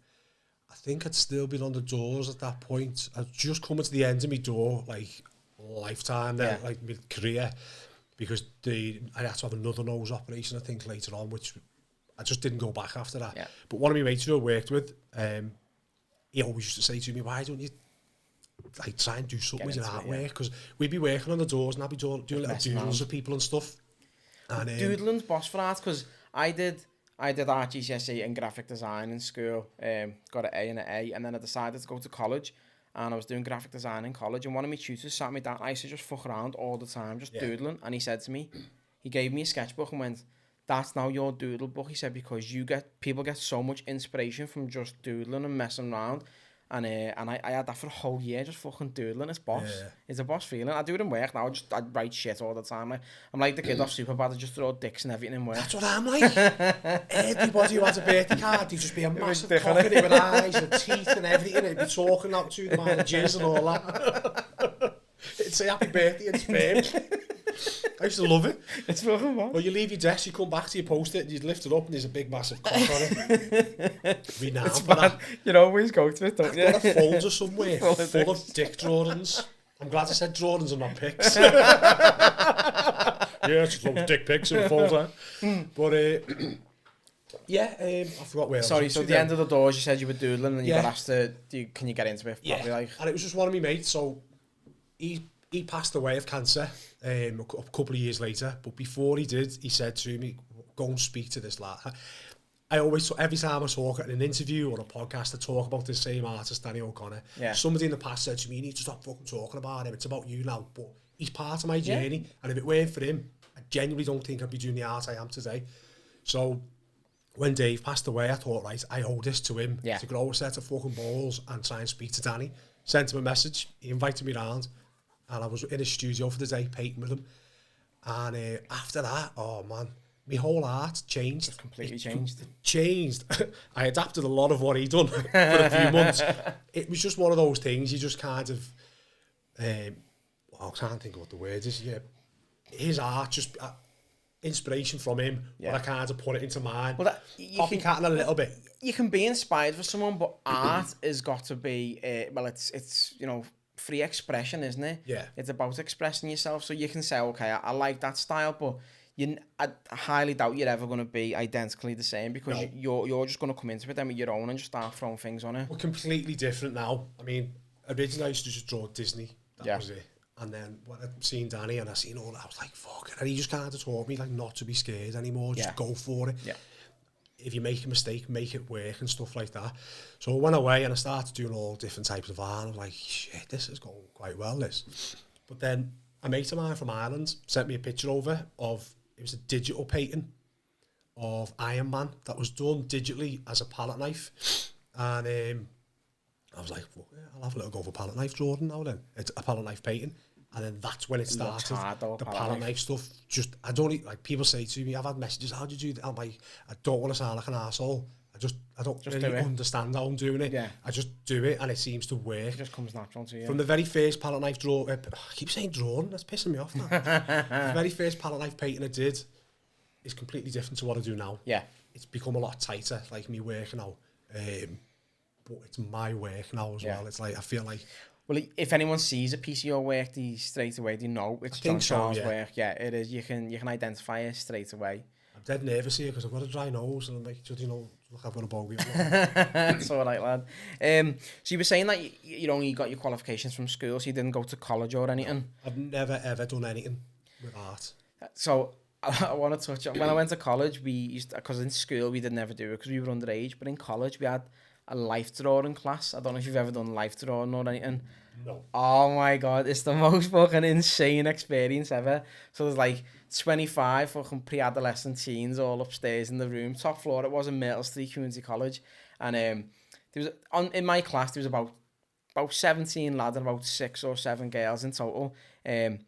think I'd still been on the doors at that point. I'd just come to the end of my door, like lifetime there, like my career, because I had to have another nose operation, I think, later on, which I just didn't go back after that. Yeah. But one of my mates who I worked with, he always used to say to me, why don't you like try and do something with your artwork? Because we'd be working on the doors and I'd be doing little doodles with people and stuff. And doodling's boss for art, because I did art GCSE and graphic design in school. Got an A and an A, and then I decided to go to college, and I was doing graphic design in college, and one of my tutors sat me down. I used to just fuck around all the time, just doodling, and he said to me, he gave me a sketchbook and went, that's now your doodle book. He said, because people get so much inspiration from just doodling and messing around. And I had that for a whole year, just fucking doodling. It's boss. Yeah. It's a boss feeling. I do it in work now. I write shit all the time. I'm like the kid off Superbad. I just throw dicks and everything in work. That's what I'm like. Everybody who has a birthday card, they just be a massive cock in it with eyes and teeth and everything. They'd be talking out to the managers and all that. It'd say happy birthday and sperm. I used to love it. It's fucking fun. Well, you leave your desk, you come back to your post-it, and you lift it up, and there's a big, massive cock on it. Renowned for that. You always go to it, don't you? I've got a folder somewhere full of dick drawings. I'm glad I said drawings and not pics. It's just dick pics in a folder. But, I forgot where Sorry, so at the end of the doors, you said you were doodling, and you got asked to, can you get into it? Yeah, and it was just one of my mates, so he passed away of cancer a couple of years later, but before he did, he said to me, go and speak to this lad. I always, every time I talk at an interview or a podcast, I talk about the same artist, Danny O'Connor. Yeah. Somebody in the past said to me, you need to stop fucking talking about him, it's about you now, but he's part of my journey, and if it weren't for him, I genuinely don't think I'd be doing the art I am today. So when Dave passed away, I thought, right, I owe this to him, to grow a set of fucking balls and try and speak to Danny. Sent him a message, he invited me round, and I was in his studio for the day painting with him. And after that, oh man, my whole art changed. It's completely changed. Changed. I adapted a lot of what he'd done for a few months. It was just one of those things, you just kind of, I can't think of what the word is. Yeah, his art, just inspiration from him, but I kind of put it into mine. Well, copycatting a little bit. You can be inspired for someone, but art has got to be, it's free expression, isn't it? Yeah. It's about expressing yourself. So you can say, okay, I like that style, but I highly doubt you're ever going to be identically the same, because you're just going to come into it then with your own and just start throwing things on it. We're completely different now. I mean, originally I used to just draw Disney. That was it. And then when I'd seen Danny and I seen all that, I was like, fuck it. And he just kind of taught me like not to be scared anymore. Just go for it. Yeah. If you make a mistake, make it work and stuff like that. So I went away and I started doing all different types of art. I was like, shit, this is going quite well, this. But then a mate of mine from Ireland sent me a picture over of, it was a digital painting of Iron Man that was done digitally as a palette knife. And I was like, well, I'll have a little go for palette knife drawing now then. It's a palette knife painting. And then that's when it started. The palette knife stuff. Just, I don't, like, people say to me, I've had messages, how do you do that? I'm like, I don't want to sound like an arsehole. I don't really understand how I'm doing it. Yeah. I just do it and it seems to work. It just comes natural to you. From the very first palette knife draw, I keep saying drawing, that's pissing me off now. The very first palette knife painting I did is completely different to what I do now. Yeah. It's become a lot tighter, like me work now. But it's my work now as well. It's like, I feel like... Well, if anyone sees a piece of your work, straight away they know it's John Shaw's work. Yeah, it is. You can identify it straight away. I'm dead nervous here because I've got a dry nose and I'm like, you know, look, I've got a bogey. It's all right, lad. So you were saying that you only got your qualifications from school, so you didn't go to college or anything? No, I've never, ever done anything with art. So I want to touch on, when I went to college, we used, because in school we did never do it because we were underage, but in college we had a life drawing class. I don't know if you've ever done life drawing or anything. No. Oh my God, it's the most fucking insane experience ever. So there's like 25 fucking pre-adolescent teens all upstairs in the room. Top floor, it was in Myrtle Street Community College. And there was in my class, there was about 17 lads and about 6 or 7 girls in total. And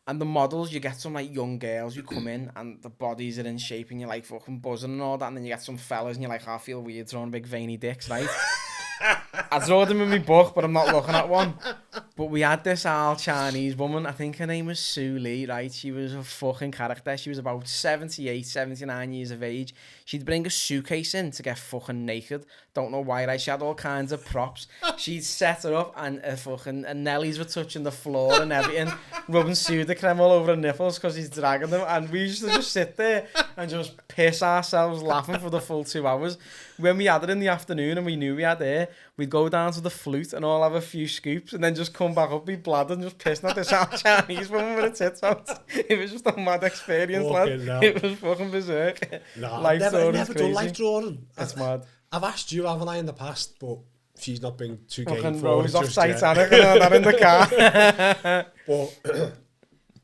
the models, you get some like young girls who come in and the bodies are in shape and you're like fucking buzzing and all that. And then you get some fellas and you're like, I feel weird drawing big veiny dicks, right? I draw them in my book, but I'm not looking at one. But we had this old Chinese woman, I think her name was Sue Lee, right? She was a fucking character. She was about 78, 79 years of age. She'd bring a suitcase in to get fucking naked. Don't know why, right? She had all kinds of props. She'd set her up and fucking Nellies were touching the floor and everything, rubbing Sudocrem all over her nipples because he's dragging them. And we used to just sit there and just piss ourselves laughing for the full 2 hours. When we had it in the afternoon and we knew we had air, we'd go down to the flute and all have a few scoops and then just come back up, be bladdered and just pissing at this Chinese woman with her tits out. It was just a mad experience, lad. No. It was fucking berserk. No, I've never done life drawing. It's mad. I've asked you, haven't I, in the past, but she's not been too game fucking for Rose off Titanic and all that in the car. But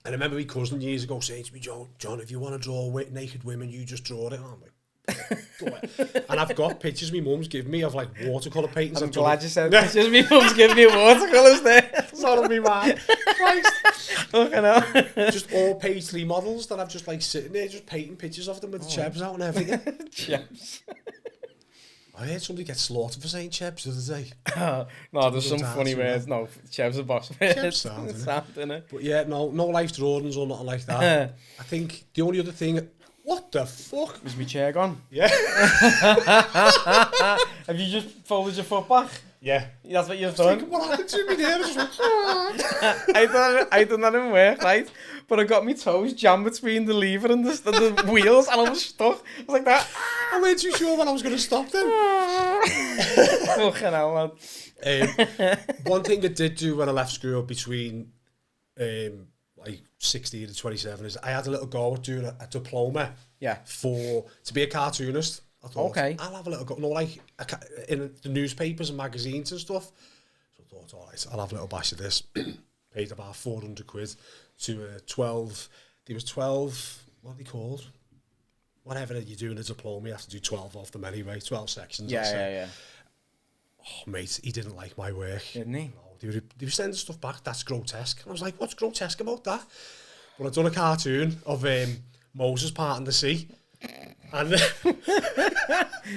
I remember my cousin years ago saying to me, John, if you want to draw naked women, you just draw it. And I'm like, and I've got pictures my mum's given me of like watercolour paintings. I'm glad you said pictures my mum's given me watercolours there. Sorry, me man. Christ. Fucking hell. Just all paisley models that I've just like sitting there just painting pictures of them with chebs out and everything. Chebs. I heard somebody get slaughtered for saying chebs the other day. No, there's some funny words. No, chebs are boss words. Chebs sound, innit? But yeah, no life drawings or nothing like that. I think the only other thing... What the fuck? Was my chair gone? Yeah. Have you just folded your foot back? Yeah. That's what you've done? What happened to me there? I done that in work, right? But I got my toes jammed between the lever and the wheels and I was stuck. I was like that. I wasn't too sure when I was going to stop then. Fucking hell, man. One thing I did do when I left school between like 16 and 27 is I had a little go at doing a diploma to be a cartoonist. I thought, okay, I'll have a little go, like in the newspapers and magazines and stuff. So I thought, all right, I'll have a little bash of this. Paid about 400 quid to 12. There was 12, what are they called? Whatever you're doing a diploma, you have to do 12 of them anyway, 12 sections. Yeah. Oh, mate, he didn't like my work. Didn't he? No, they were sending stuff back, that's grotesque. And I was like, what's grotesque about that? But I'd done a cartoon of Moses parting the sea. And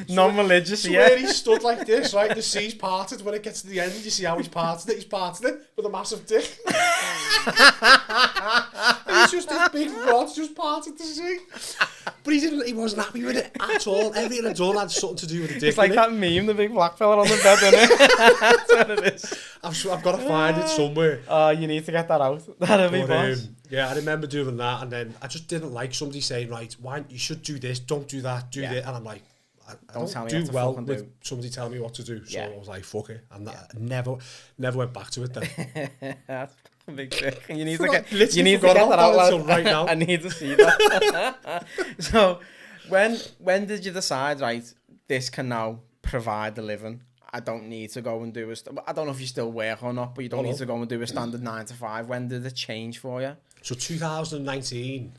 non-religious, so where he stood like this, right? The sea's parted. When it gets to the end, you see how he's parted it. He's parted it with a massive dick. And he's just this big rod, just parted the sea. But he wasn't happy with it at all. Everything I'd done had something to do with the dick. It's like that meme, the big black fella on the bed, isn't it? That's what it is. I've got to find it somewhere. Oh, you need to get that out. That'll be boss. Yeah, I remember doing that, and then I just didn't like somebody saying, right, why you should do this, don't do that, do this, and I'm like, I don't do well with somebody telling me what to do. So I was like, fuck it, and I never went back to it then. That's a big trick. You need to get that out loud right now. I need to see that. So, when did you decide, right, this can now provide a living? I don't need to go and do I don't know if you still work or not, but you don't need to go and do a standard 9 to 5. When did it change for you? So 2019,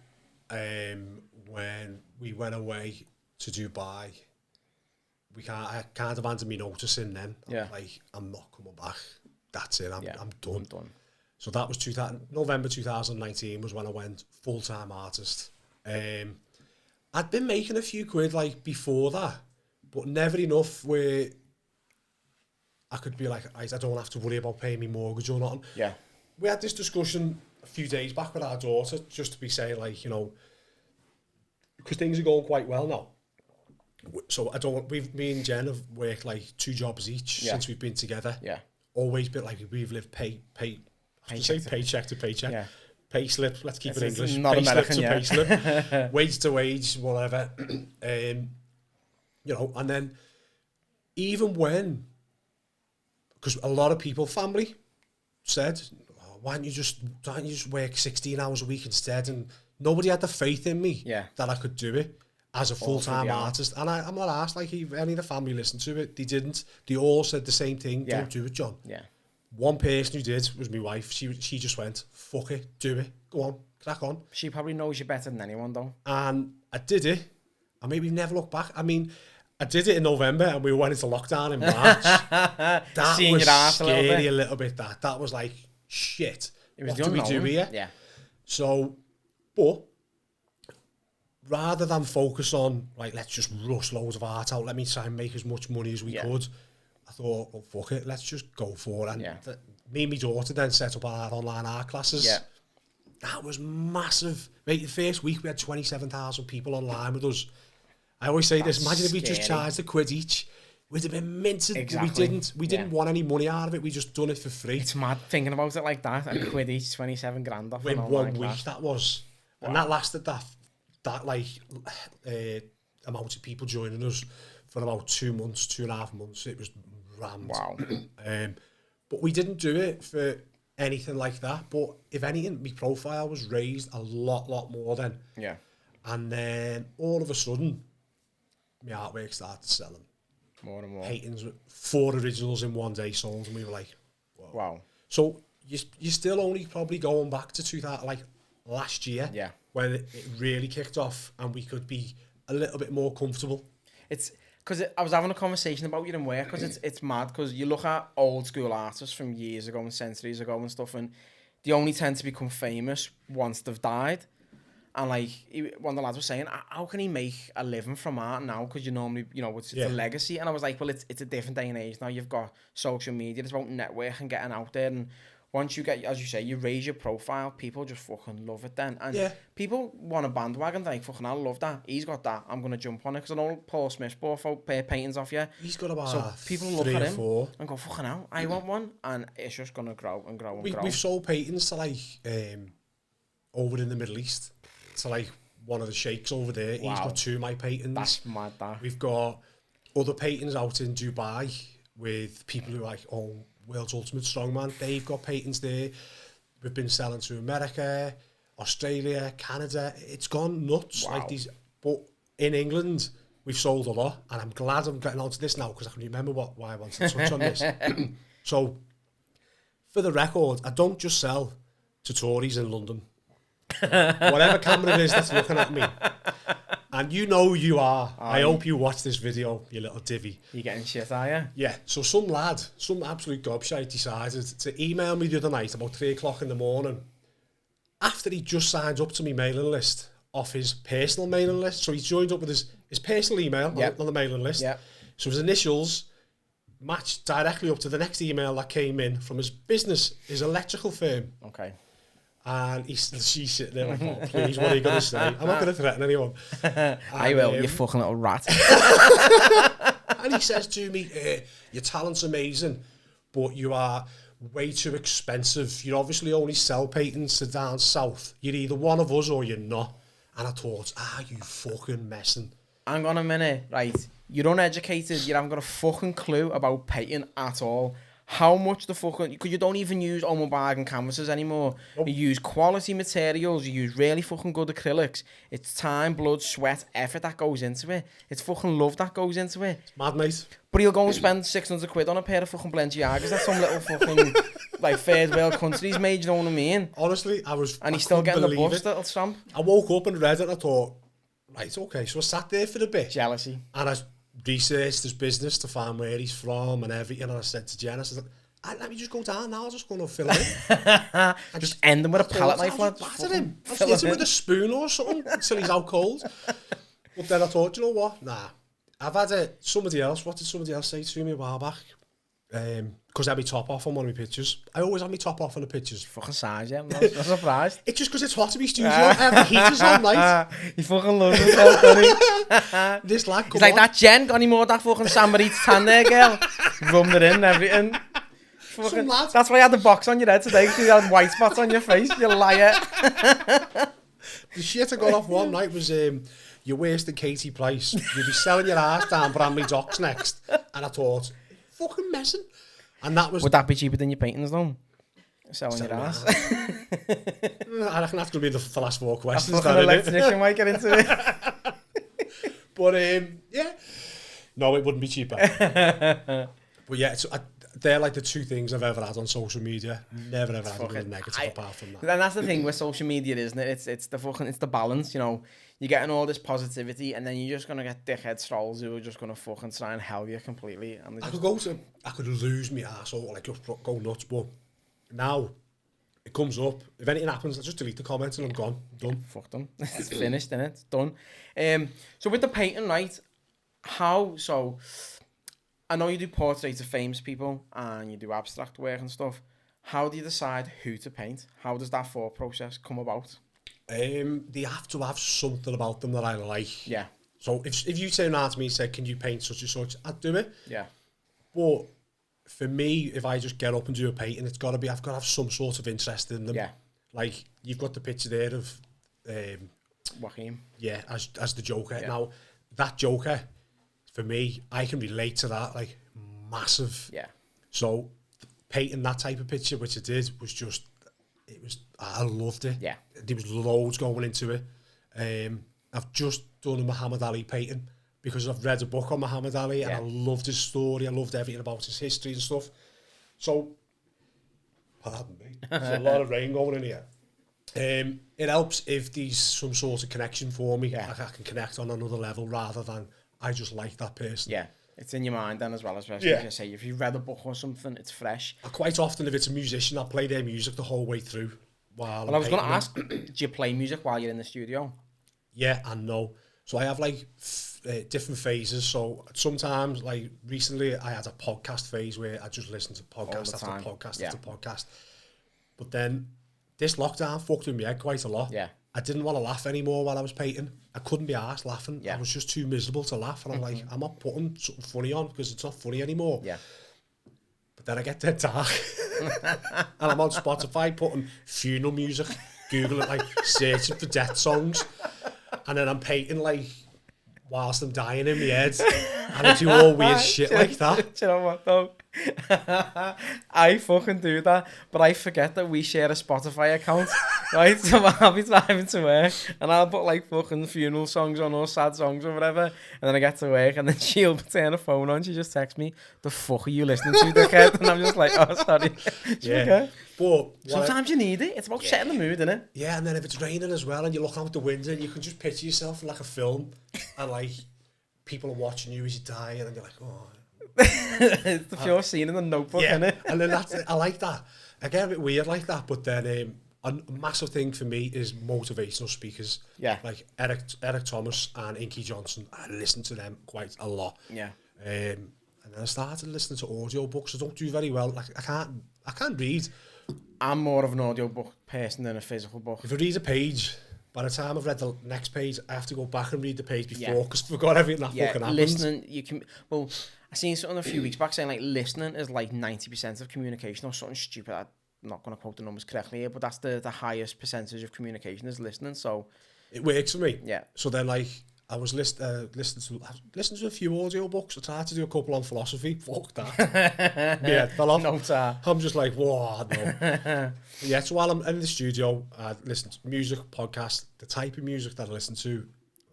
when we went away to Dubai, I kind of handed me notice in then. Yeah. Like, I'm not coming back. That's it. I'm done. I'm done. So that was November 2019 was when I went full-time artist. I'd been making a few quid like before that, but never enough where I could be like, I don't have to worry about paying me mortgage or nothing. Yeah. We had this discussion a few days back with our daughter, just to be saying like, you know, because things are going quite well now. So me and Jen have worked like 2 jobs each since we've been together. Yeah. Always been like, we've lived paycheck to paycheck. Yeah. Pay slip, let's keep it English. Not pay American, slip to pay slip. Wage to wage, whatever. You know, and then even when, because a lot of people, family, said, why don't you just work 16 hours a week instead? And nobody had the faith in me that I could do it as a full-time artist. And I'm not asked, like, if any of the family listened to it, they didn't. They all said the same thing, don't do it, John. Yeah. One person who did was my wife. She just went, fuck it, do it, go on, crack on. She probably knows you better than anyone, though. And I did it, and maybe never look back. I mean, I did it in November, and we went into lockdown in March. That Seeing was your ass scary a little bit. That was like, shit, what do we do here? Yeah. So, but rather than focus on, like, let's just rush loads of art out, let me try and make as much money as we could, I thought, well, fuck it, let's just go for it. And me and my daughter then set up our online art classes. Yeah. That was massive. Mate, the first week we had 27,000 people online with us. I always say this, imagine if we just charged £1 each. We'd have been minted. Exactly. We didn't want any money out of it. We just done it for free. It's mad thinking about it like that. £1 each, 27 grand off in an one week, class. That was. Wow. And that lasted that like amount of people joining us for about 2 months, 2.5 months. It was rammed. Wow. But we didn't do it for anything like that. But if anything, my profile was raised a lot more then. Yeah. And then all of a sudden, my artwork started selling. More and more. Paintings, 4 originals in one day sold, and we were like, whoa. Wow. So you're still only probably going back to 2000, like last year, when it really kicked off, and we could be a little bit more comfortable. It's because I was having a conversation about you in work, because it's mad, because you look at old school artists from years ago and centuries ago and stuff, and they only tend to become famous once they've died. And like one of the lads was saying, how can he make a living from art now? Because you normally, you know, it's a legacy. And I was like, well, it's a different day and age now. You've got social media. It's about networking, getting out there. And once you get, as you say, you raise your profile, people just fucking love it then. And people want a bandwagon. They're like, fucking, I love that. He's got that. I'm going to jump on it. Because I know Paul Smith's bought a pair of paintings off you. He's got about so people look at him and go, fucking hell, I want one. And it's just going to grow and grow and grow. We've sold paintings to like over in the Middle East. To like one of the sheikhs over there. Wow. He's got 2 of my paintings. That's mad, that. We've got other paintings out in Dubai with people who are like, oh, World's Ultimate Strongman. They've got paintings there. We've been selling to America, Australia, Canada. It's gone nuts. Wow. Like these, but in England, we've sold a lot, and I'm glad I'm getting onto this now because I can remember why I wanted to touch on this. So, for the record, I don't just sell to Tories in London. Whatever camera it is that's looking at me, and you know you are. I hope you watch this video, you little divvy. You getting shit, are you? Yeah. So some lad, some absolute gobshite, decided to email me the other night about 3 o'clock in the morning after he just signed up to my mailing list off his personal mailing list. So he joined up with his personal email on the mailing list. Yep. So his initials matched directly up to the next email that came in from his business, his electrical firm. Okay. And she's sitting there like, oh, please, what are you going to say? I'm not going to threaten anyone. I will, you fucking little rat. And he says to me, your talent's amazing, but you are way too expensive. You obviously only sell paintings to down south. You're either one of us or you're not. And I thought, you fucking messing. Hang on a minute, right? You're uneducated. You haven't got a fucking clue about painting at all. how much the fucking, because you don't even use Mogwai canvases anymore. Nope. You use quality materials, you use really fucking good acrylics. It's time, blood, sweat, effort that goes into it. It's fucking love that goes into it. It's mad, mate. But he'll go and spend £600 on a pair of fucking Balenciagas that some little fucking like third world countries made, you know what I mean? Honestly, and he's still getting the bust that'll stamp. I woke up and read it and I thought, right, okay, so I sat there for a bit. Jealousy. And I researched his business to find where he's from and everything, and I said to Jen, I said, let me just go down now, I'll just go and fill it in. Just end him with a palette knife, lad. Batter him. I'll hit him with a spoon or something until he's out cold. But then I thought, you know what? Nah. I've had somebody else, what did somebody else say to me a while back? Because I had my top off on one of my pictures. I always have my top off on the pictures. Fucking size, yeah. I'm not surprised. It's just because it's hot in my studio. I have the heaters on, mate. He fucking loves himself, doesn't he? This lad, he's like, that Jen got any more of that fucking Samaritan tan there, girl? Rubbed it in and everything. Fucking, that's why you had the box on your head today, because you had white spots on your face, you liar. The shit I got off one night was, you're worse than Katie Price. You'll be selling your ass down Bramley Docks next. And I thought, fucking messing. And that was... Would that be cheaper than your paintings, though? Selling your ass? I reckon that's going to be the last 4 questions. A fucking electrician might get into it. But, yeah. No, it wouldn't be cheaper. But yeah, they're like the 2 things I've ever had on social media. Never ever had anything negative apart from that. And that's the thing with social media, isn't it? It's the balance, you know. You're getting all this positivity, and then you're just gonna get dickhead trolls who are just gonna fucking try and hell you completely. And I could lose my arsehole, like just go nuts, but now it comes up. If anything happens, I just delete the comments and I'm gone. I'm done. Fuck them. It's finished, innit? It's done. So with the painting, right? So I know you do portraits of famous people and you do abstract work and stuff. How do you decide who to paint? How does that thought process come about? They have to have something about them that I like. Yeah. So if you turn around to me and say, can you paint such and such, I'd do it. Yeah. But for me, if I just get up and do a painting, I've got to have some sort of interest in them. Yeah. Like, you've got the picture there of... Joaquin. Yeah, as the Joker. Yeah. Now, that Joker, for me, I can relate to that, like, massive. Yeah. So, painting that type of picture, which I did, was just... I loved it. Yeah. There was loads going into it. I've just done a Muhammad Ali painting because I've read a book on Muhammad Ali and I loved his story. I loved everything about his history and stuff. So, pardon me, there's a lot of rain going in here. It helps if there's some sort of connection for me. Like I can connect on another level rather than I just like that person. Yeah. It's in your mind then as well, especially as you say, if you've read a book or something, it's fresh. Quite often, if it's a musician, I'll play their music the whole way through. While I was going to ask, do you play music while you're in the studio? Yeah and no. So I have like different phases. So sometimes, like recently, I had a podcast phase where I just listened to podcast after podcast after podcast. But then this lockdown fucked with me head quite a lot. Yeah. I didn't want to laugh anymore while I was painting. I couldn't be arsed laughing. I was just too miserable to laugh. And I'm like, I'm not putting something funny on because it's not funny anymore. Yeah. But then I get dead dark. And I'm on Spotify putting funeral music, Googling like searching for death songs. And then I'm painting like whilst I'm dying in my head. And I do all weird shit like that. Do you know what though? I fucking do that, but I forget that we share a Spotify account, right? So I'll be driving to work and I'll put like fucking funeral songs on or sad songs or whatever, and then I get to work and then she'll turn her phone on, she just texts me, the fuck are you listening to, dickhead? And I'm just like, oh, sorry. Yeah. Okay. But sometimes you need it. It's about setting the mood, isn't it? Yeah, and then if it's raining as well and you look out the window, you can just picture yourself in like a film and like people are watching you as you die and you're like, oh. It's the pure scene in the Notebook, isn't it? And then I like that. I get a bit weird like that, but then a massive thing for me is motivational speakers. Yeah. Like Eric Thomas and Inky Johnson. I listen to them quite a lot. Yeah. And then I started listening to audiobooks. I don't do very well. Like I can't read. I'm more of an audiobook person than a physical book. If I read a page, by the time I've read the next page, I have to go back and read the page before because I forgot everything that fucking happened. Listening, you can... Well, I seen something a few weeks back saying like listening is like 90% of communication or something stupid. I'm not going to quote the numbers correctly here, but that's the highest percentage of communication is listening. So it works for me. Yeah. So then like I was listening to a few audio books. I tried to do a couple on philosophy. Fuck that. Yeah, fell off. No, I'm just like, whoa, no. Yeah, so while I'm in the studio, I listen to music, podcast, the type of music that I listen to.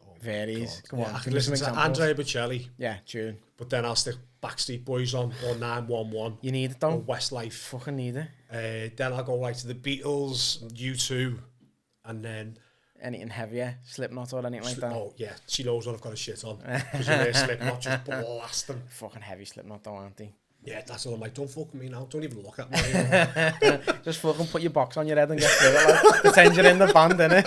Oh, varies. Come on. I can listen to Andrea Bocelli. Yeah, tune. But then I'll stick Backstreet Boys on, or 911. You need it, though. Or Westlife. Fucking need it. Then I'll go like to the Beatles, U2, and then... Anything heavier, Slipknot or anything like that. Oh, yeah. She knows what I've got a shit on. Because you hear Slipknot just blasting. Fucking heavy Slipknot though, aren't they? Yeah, that's all I'm like, don't fuck me now. Don't even look at me. Just fucking put your box on your head and get through it. Like, pretend you're in the band, innit?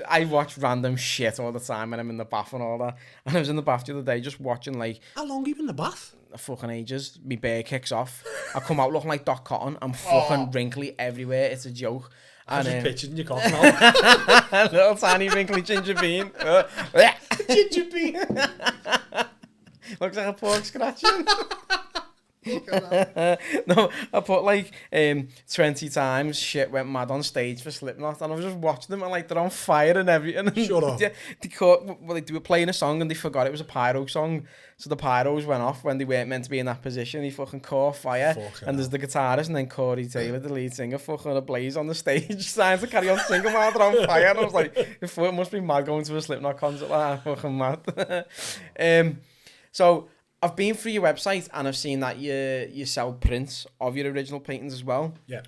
I watch random shit all the time when I'm in the bath and all that. And I was in the bath the other day just watching like... How long are you in the bath? Fucking ages. My bear kicks off. I come out looking like Doc Cotton. I'm fucking wrinkly everywhere. It's a joke. I was just picturing your cock now. Little tiny wrinkly ginger bean. Ginger bean. Looks like a pork scratching. No, I put like 20 times shit went mad on stage for Slipknot, and I was just watching them and like they're on fire and everything. Shut up. They were playing a song and they forgot it was a pyro song, so the pyros went off when they weren't meant to be in that position. He fucking caught fire, and there's the guitarist and then Corey Taylor, the lead singer, fucking ablaze on the stage, trying to carry on singing while they're on fire. And I was like, it must be mad going to a Slipknot concert like that. Fucking mad. So I've been through your website and I've seen that you sell prints of your original paintings as well. Yeah.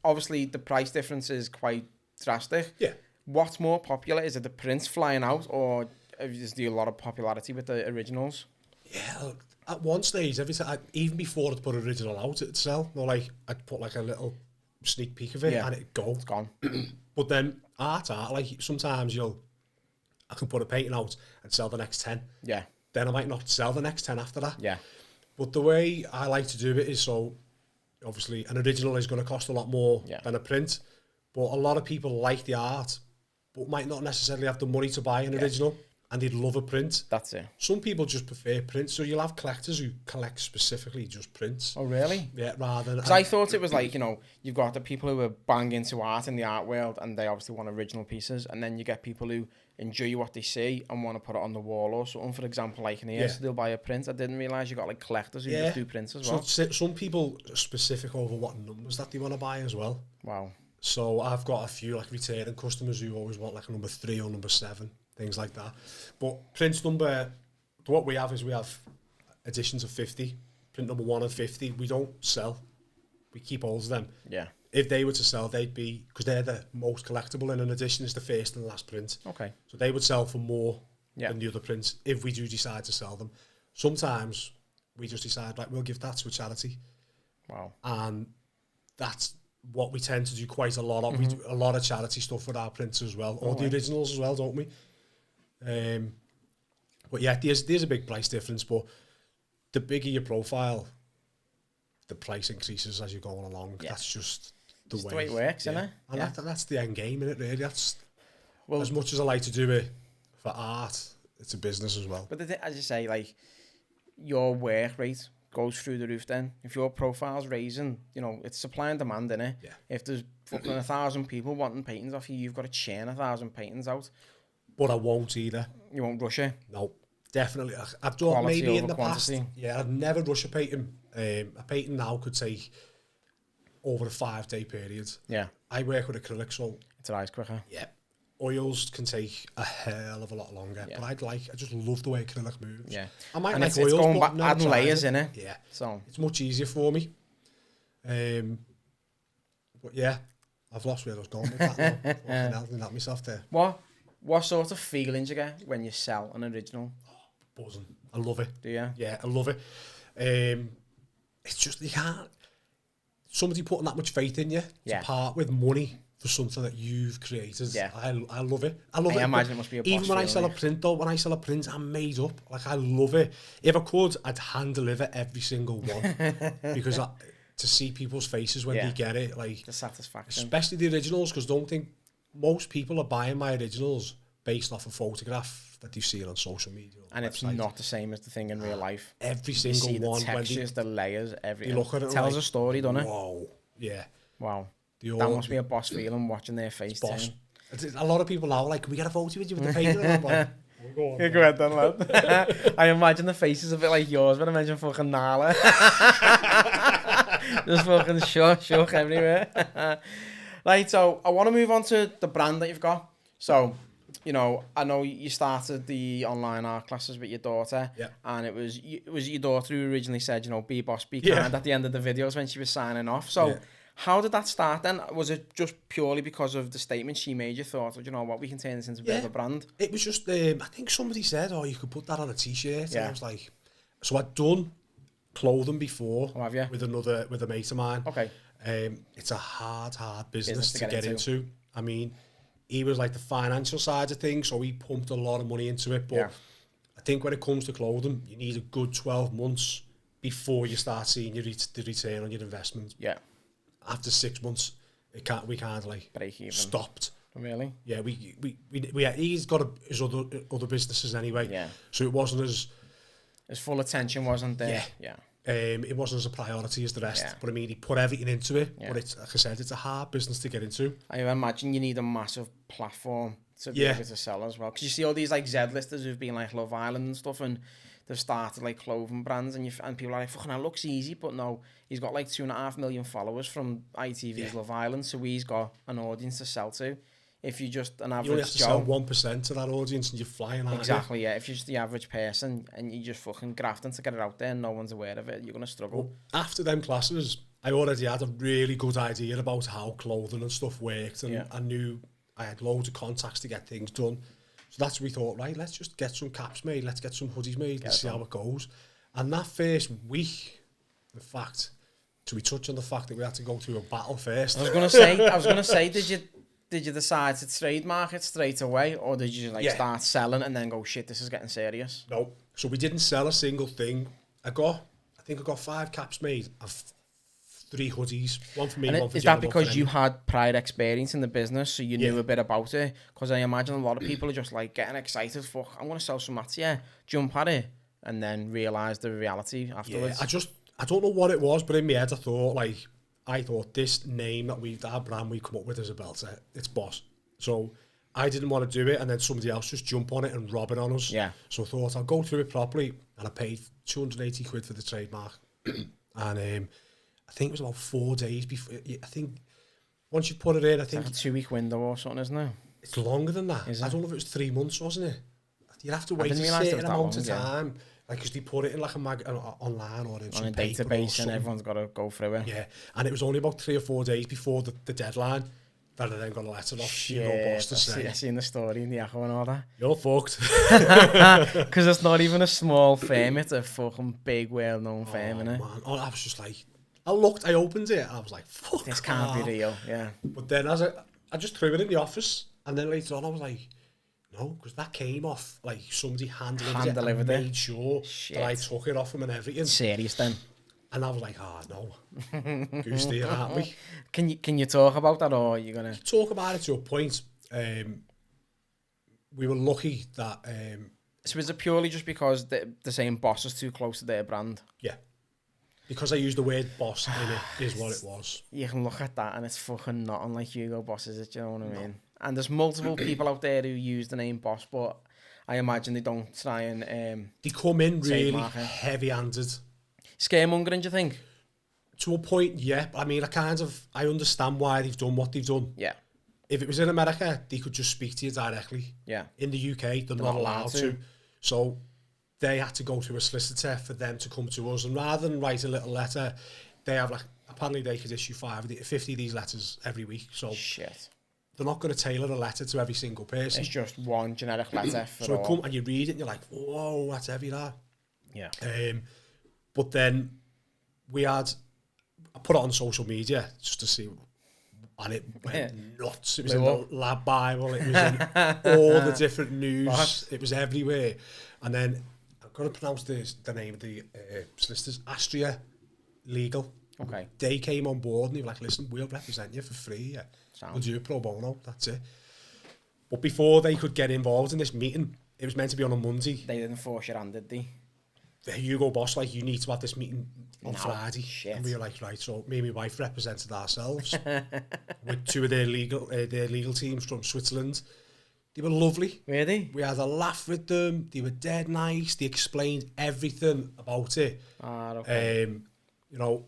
Obviously, the price difference is quite drastic. Yeah. What's more popular? Is it the prints flying out, or is there a lot of popularity with the originals? Yeah. At one stage, every time, even before I'd put original out, it'd sell. Or like I'd put like a little sneak peek of it, and it'd go. It's gone. But then art, like sometimes I can put a painting out and sell the next 10. Yeah. Then I might not sell the next 10 after that. Yeah. But the way I like to do it is, so obviously an original is going to cost a lot more than a print, but a lot of people like the art but might not necessarily have the money to buy an original, and they'd love a print. That's it. Some people just prefer prints, so you'll have collectors who collect specifically just prints. Oh, really? Yeah, rather than... Because I thought it was like, you've got the people who are bang into art in the art world and they obviously want original pieces, and then you get people who enjoy what they see and want to put it on the wall or something. For example, like in here, so they'll buy a print. I didn't realise you got like collectors who just do prints as well. So some people are specific over what numbers that they want to buy as well. Wow. So I've got a few like returning customers who always want like a number 3 or number 7, things like that. But print number, what we have is we have editions of 50, print number 1 and 50. We don't sell. We keep all of them. Yeah. If they were to sell, they'd be, because they're the most collectible in an edition, is the first and last print. Okay. So they would sell for more than the other prints if we do decide to sell them. Sometimes we just decide, like, we'll give that to a charity. Wow. And that's what we tend to do quite a lot of. We do a lot of charity stuff with our prints as well, or the originals as well, don't we? But yeah, there's a big price difference, but the bigger your profile, the price increases as you're going along. Yeah. That's just the way it works, isn't it? And that's the end game, isn't it, really? That's, well, as much as I like to do it for art, it's a business as well. But as you say, like, your work rate goes through the roof then. If your profile's raising, it's supply and demand, innit? Yeah. If there's fucking 1,000 people wanting paintings off you, you've got to churn 1,000 paintings out. But I won't either. You won't rush it? No, definitely. I've done quality maybe in the quantity. Past. Yeah, I'd never rush a painting. A painting now could take over a 5-day period. Yeah. I work with acrylic, so it dries quicker. Yeah. Oils can take a hell of a lot longer. Yeah. But I just love the way acrylic moves. Yeah. I might and like it's oils, going back, adding layers in it. Yeah. So it's much easier for me. But yeah, I've lost where I was going with that now. Fucking hell, didn't help myself there. What sort of feelings you get when you sell an original? Oh, buzzing. I love it. Do you? Yeah, I love it. It's just, you can't... Somebody putting that much faith in you to part with money for something that you've created. Yeah. I love it. I love it. I imagine it must be a boss even when I sell a print, though, when I sell a print, I'm made up. Like, I love it. If I could, I'd hand deliver every single one. Because to see people's faces when they get it, like... The satisfaction. Especially the originals, because don't think... Most people are buying my originals based off a photograph that they've seen on social media. And it's not the same as the thing in real life. Every single you see one. The textures, the layers, everything. You look at it tells like, a story, doesn't it? Whoa. Yeah. Wow. That must be a boss feeling watching their face. Boss. A lot of people now like, we get a photo with you with the paper. And I'm like, go ahead then, lad. I imagine the face is a bit like yours, but I imagine fucking Nala. Just fucking shook everywhere. Right, so I want to move on to the brand that you've got. So, you know, I know you started the online art classes with your daughter, and it was your daughter who originally said, you know, be boss, be kind at the end of the videos when she was signing off. So, how did that start then? Was it just purely because of the statement she made? You thought, you know what, we can turn this into a bit of a brand? It was just, I think somebody said, oh, you could put that on a t-shirt. And I was like, so I'd done clothing before with a mate of mine. Okay. It's a hard business to get into. I mean, he was like the financial side of things, so he pumped a lot of money into it. But I think when it comes to clothing, you need a good 12 months before you start seeing the return on your investment. Yeah. After 6 months, we kind of like break even. Stopped. Really? Yeah, he's got his other businesses anyway. Yeah. So it wasn't as full attention wasn't there. Yeah. It wasn't as a priority as the rest, but I mean, he put everything into it. But it's, like I said, it's a hard business to get into. I imagine you need a massive platform to be able to sell as well. Because you see all these like Z-listers who've been like Love Island and stuff, and they've started like clothing brands, and people are like, fucking, that looks easy, but no, he's got like 2.5 million followers from ITV's Love Island, so he's got an audience to sell to. If you're just an average you only have to sell 1% to that audience and you're flying out. Exactly, yeah. If you're just the average person and you just fucking grafting to get it out there and no one's aware of it, you're going to struggle. Well, after them classes, I already had a really good idea about how clothing and stuff worked, and I knew I had loads of contacts to get things done. So that's what we thought, right, let's just get some caps made, let's get some hoodies made, let's see how it goes. And that first week, in fact, so we touch on the fact that we had to go through a battle first. I was gonna say, did you decide to trademark it straight away, or did you start selling and then go, shit, this is getting serious? No. So we didn't sell a single thing. I think I got 5 caps made of 3 hoodies, one for me, one for Is that because you had prior experience in the business, so you knew a bit about it? Because I imagine a lot of people are just like getting excited, fuck, I'm going to sell some mats, jump at it, and then realise the reality afterwards. Yeah, I don't know what it was, but in my head I thought this name that our brand we come up with as a belter, it's boss. So I didn't want to do it and then somebody else just jump on it and rob it on us. Yeah. So I thought I'll go through it properly, and I paid 280 quid for the trademark. And I think it was about 4 days before. I think once you put it in, I think it's like a 2-week window or something, isn't it? It's longer than that. I don't know if it was 3 months, wasn't it? You have to wait a certain amount of time. Like, because they put it in like online or in some on a database, and everyone's got to go through it. Yeah, and it was only about 3 or 4 days before the deadline that I then got a letter off your boss to say. I've seen the story in the Echo and all that. You're fucked. Because it's not even a small firm, it's a fucking big, well-known firm, innit? Man. Oh, I was just like, I opened it, and I was like, fuck, this can't be real, yeah. But then I just threw it in the office, and then later on I was like, no, because that came off like somebody hand-delivered it and made sure that I took it off him and everything. Serious then? And I was like, no. Goose deer, aren't we? Can you talk about that, or are you going to... Talk about it to a point. We were lucky that... So is it purely just because the same boss is too close to their brand? Yeah. Because I used the word boss in it is what it was. You can look at that and it's fucking not unlike Hugo Boss, is it? Do you know what I mean? And there's multiple people out there who use the name Boss, but I imagine they don't try and... they come in really heavy-handed. Scaremongering, do you think? To a point, yeah. I mean, I understand why they've done what they've done. Yeah. If it was in America, they could just speak to you directly. Yeah. In the UK, they're not allowed to. So they had to go to a solicitor for them to come to us. And rather than write a little letter, they have apparently they could issue 50 of these letters every week. So shit. They're not going to tailor a letter to every single person. It's just one generic letter for so come and you read it and you're like, whoa, that's heavy, that. Yeah. But then I put it on social media just to see, and it went nuts. It was in the Lab Bible, it was in all the different news, it was everywhere. And then I've got to pronounce the name of the solicitors, Astria Legal. Okay. They came on board and they were like, listen, we'll represent you for free. Yeah. We'll do it pro bono, that's it. But before they could get involved in this meeting, it was meant to be on a Monday. They didn't force your hand, did they? Hugo Boss, like, you need to have this meeting on Friday. Shit. And we were like, right, so me and my wife represented ourselves with two of their legal teams from Switzerland. They were lovely. Were they? We had a laugh with them. They were dead nice. They explained everything about it. Okay. You know,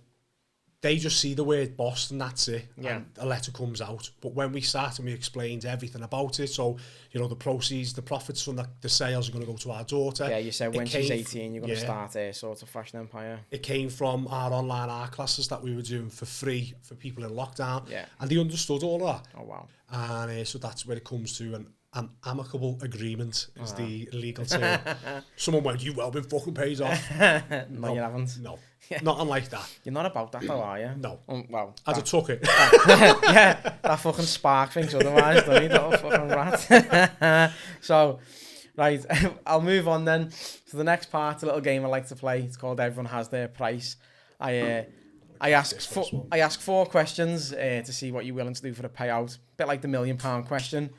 they just see the word boss and that's it. Yeah. And a letter comes out. But when we sat and we explained everything about it, so, you know, the proceeds, the profits from the sales are going to go to our daughter. Yeah, you said when she's 18, you're going to start a sort of fashion empire. It came from our online art classes that we were doing for free for people in lockdown. Yeah. And they understood all of that. Oh, wow. And so that's where it comes to an amicable agreement is the legal term. Someone went, "You well been fucking paid off." No, you haven't. No, nothing like that. You're not about that though, are you? No. Well, I'd have took it. yeah, that fucking spark thinks otherwise, don't you? That fucking rat. So, right, I'll move on then to the next part, a little game I like to play. It's called Everyone Has Their Price. I ask 4 questions to see what you're willing to do for the payout. Bit like the £1 million question.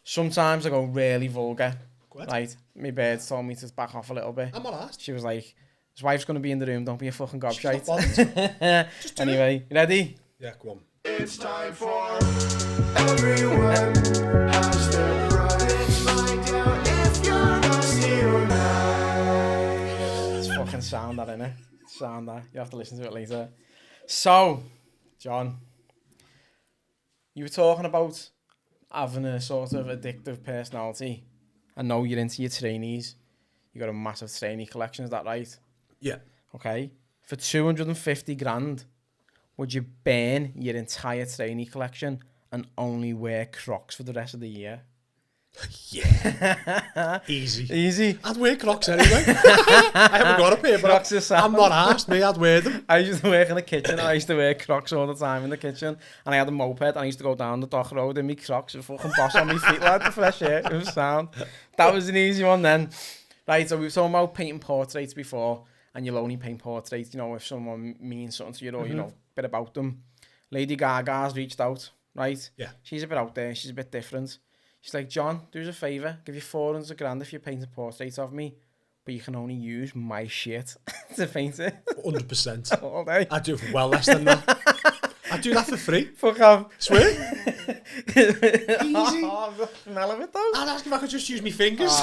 Sometimes I go really vulgar. Right, my bird told me to back off a little bit. I'm not asked. She was like, his wife's going to be in the room, don't be a fucking gobshite. Anyway, you ready? Yeah, go on. It's time for Everyone Has Their Price. Find out if you're nasty or not. It's fucking sound that, innit? Sound that. You have to listen to it later. So, John, you were talking about having a sort of addictive personality. I know you're into your trainees. You got a massive trainee collection, is that right? Yeah. Okay. For 250 grand, would you burn your entire trainee collection and only wear Crocs for the rest of the year? Yeah. Easy. Easy. I'd wear Crocs anyway. I haven't got a pair, but I'm not asked me, I'd wear them. I used to work in the kitchen. I used to wear Crocs all the time in the kitchen. And I had a moped and I used to go down the dock road in my Crocs and fucking boss on my feet like the fresh air. It was sound. That was an easy one then. Right, so we were talking about painting portraits before, and you'll only paint portraits, you know, if someone means something to you or, you know, a bit about them. Lady Gaga's reached out, right? Yeah. She's a bit out there. She's a bit different. She's like, John, do us a favour. Give you 400 grand if you paint a portrait of me, but you can only use my shit to paint it. 100%. All day. I'd do it for well less than that. I'd do that for free. Fuck off. Swear. Easy. Oh, the smell of it though. I'd ask if I could just use my fingers.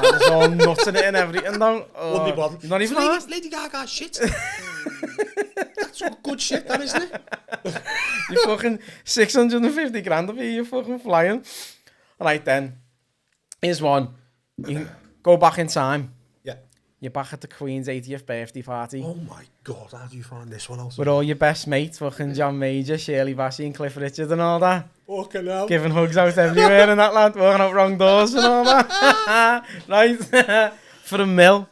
There's all nuts in it and everything though. Wouldn't be bothered. You're not even asked. Lady Gaga's shit. That's all good shit, that, isn't it? You fucking 650 grand of you fucking flying. Alright then, here's one. You can go back in time. Yeah. You're back at the Queen's 80th birthday party. Oh my God, how do you find this one out? With all your best mates, fucking John Major, Shirley Bassey and Cliff Richard and all that. Fucking hell. Giving hugs out everywhere and that lad, walking out wrong doors and all that. Right. For $1 million,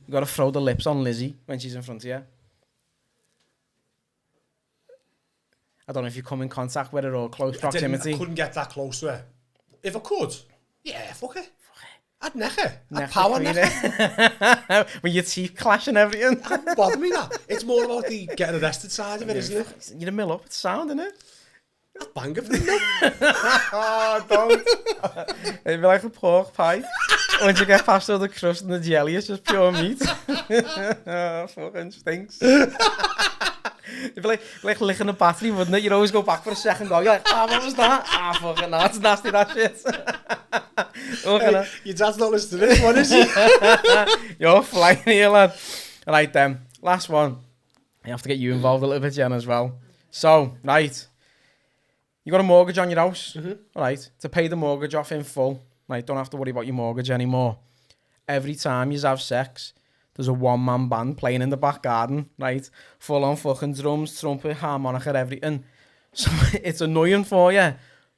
you got to throw the lips on Lizzie when she's in front of you. I don't know if you come in contact with her or close proximity. I couldn't get that close to her. If I could, yeah, fuck it. I'd neck her. I'd power neck her. With your teeth clash and everything. It wouldn't bother me that. It's more about the getting arrested side of it, isn't it? You're $1 million up, it's sound, isn't it? I'd bang her for $1 million. Oh, don't. It'd be like a pork pie. Once you get past all the crust and the jelly, it's just pure meat. Oh, fucking stinks. It'd be like licking a battery, wouldn't it? You'd always go back for a second go. You're like, what was that? Fucking no, it's nasty, that shit. Hey, your dad's not listening to this one, is he? You're flying here, lad. Right then, last one. I have to get you involved a little bit, Jen, as well. So, right. You got a mortgage on your house, right? To pay the mortgage off in full, right? Don't have to worry about your mortgage anymore. Every time you have sex, there's a one-man band playing in the back garden, right? Full on fucking drums, trumpet, harmonica, everything. So it's annoying for you,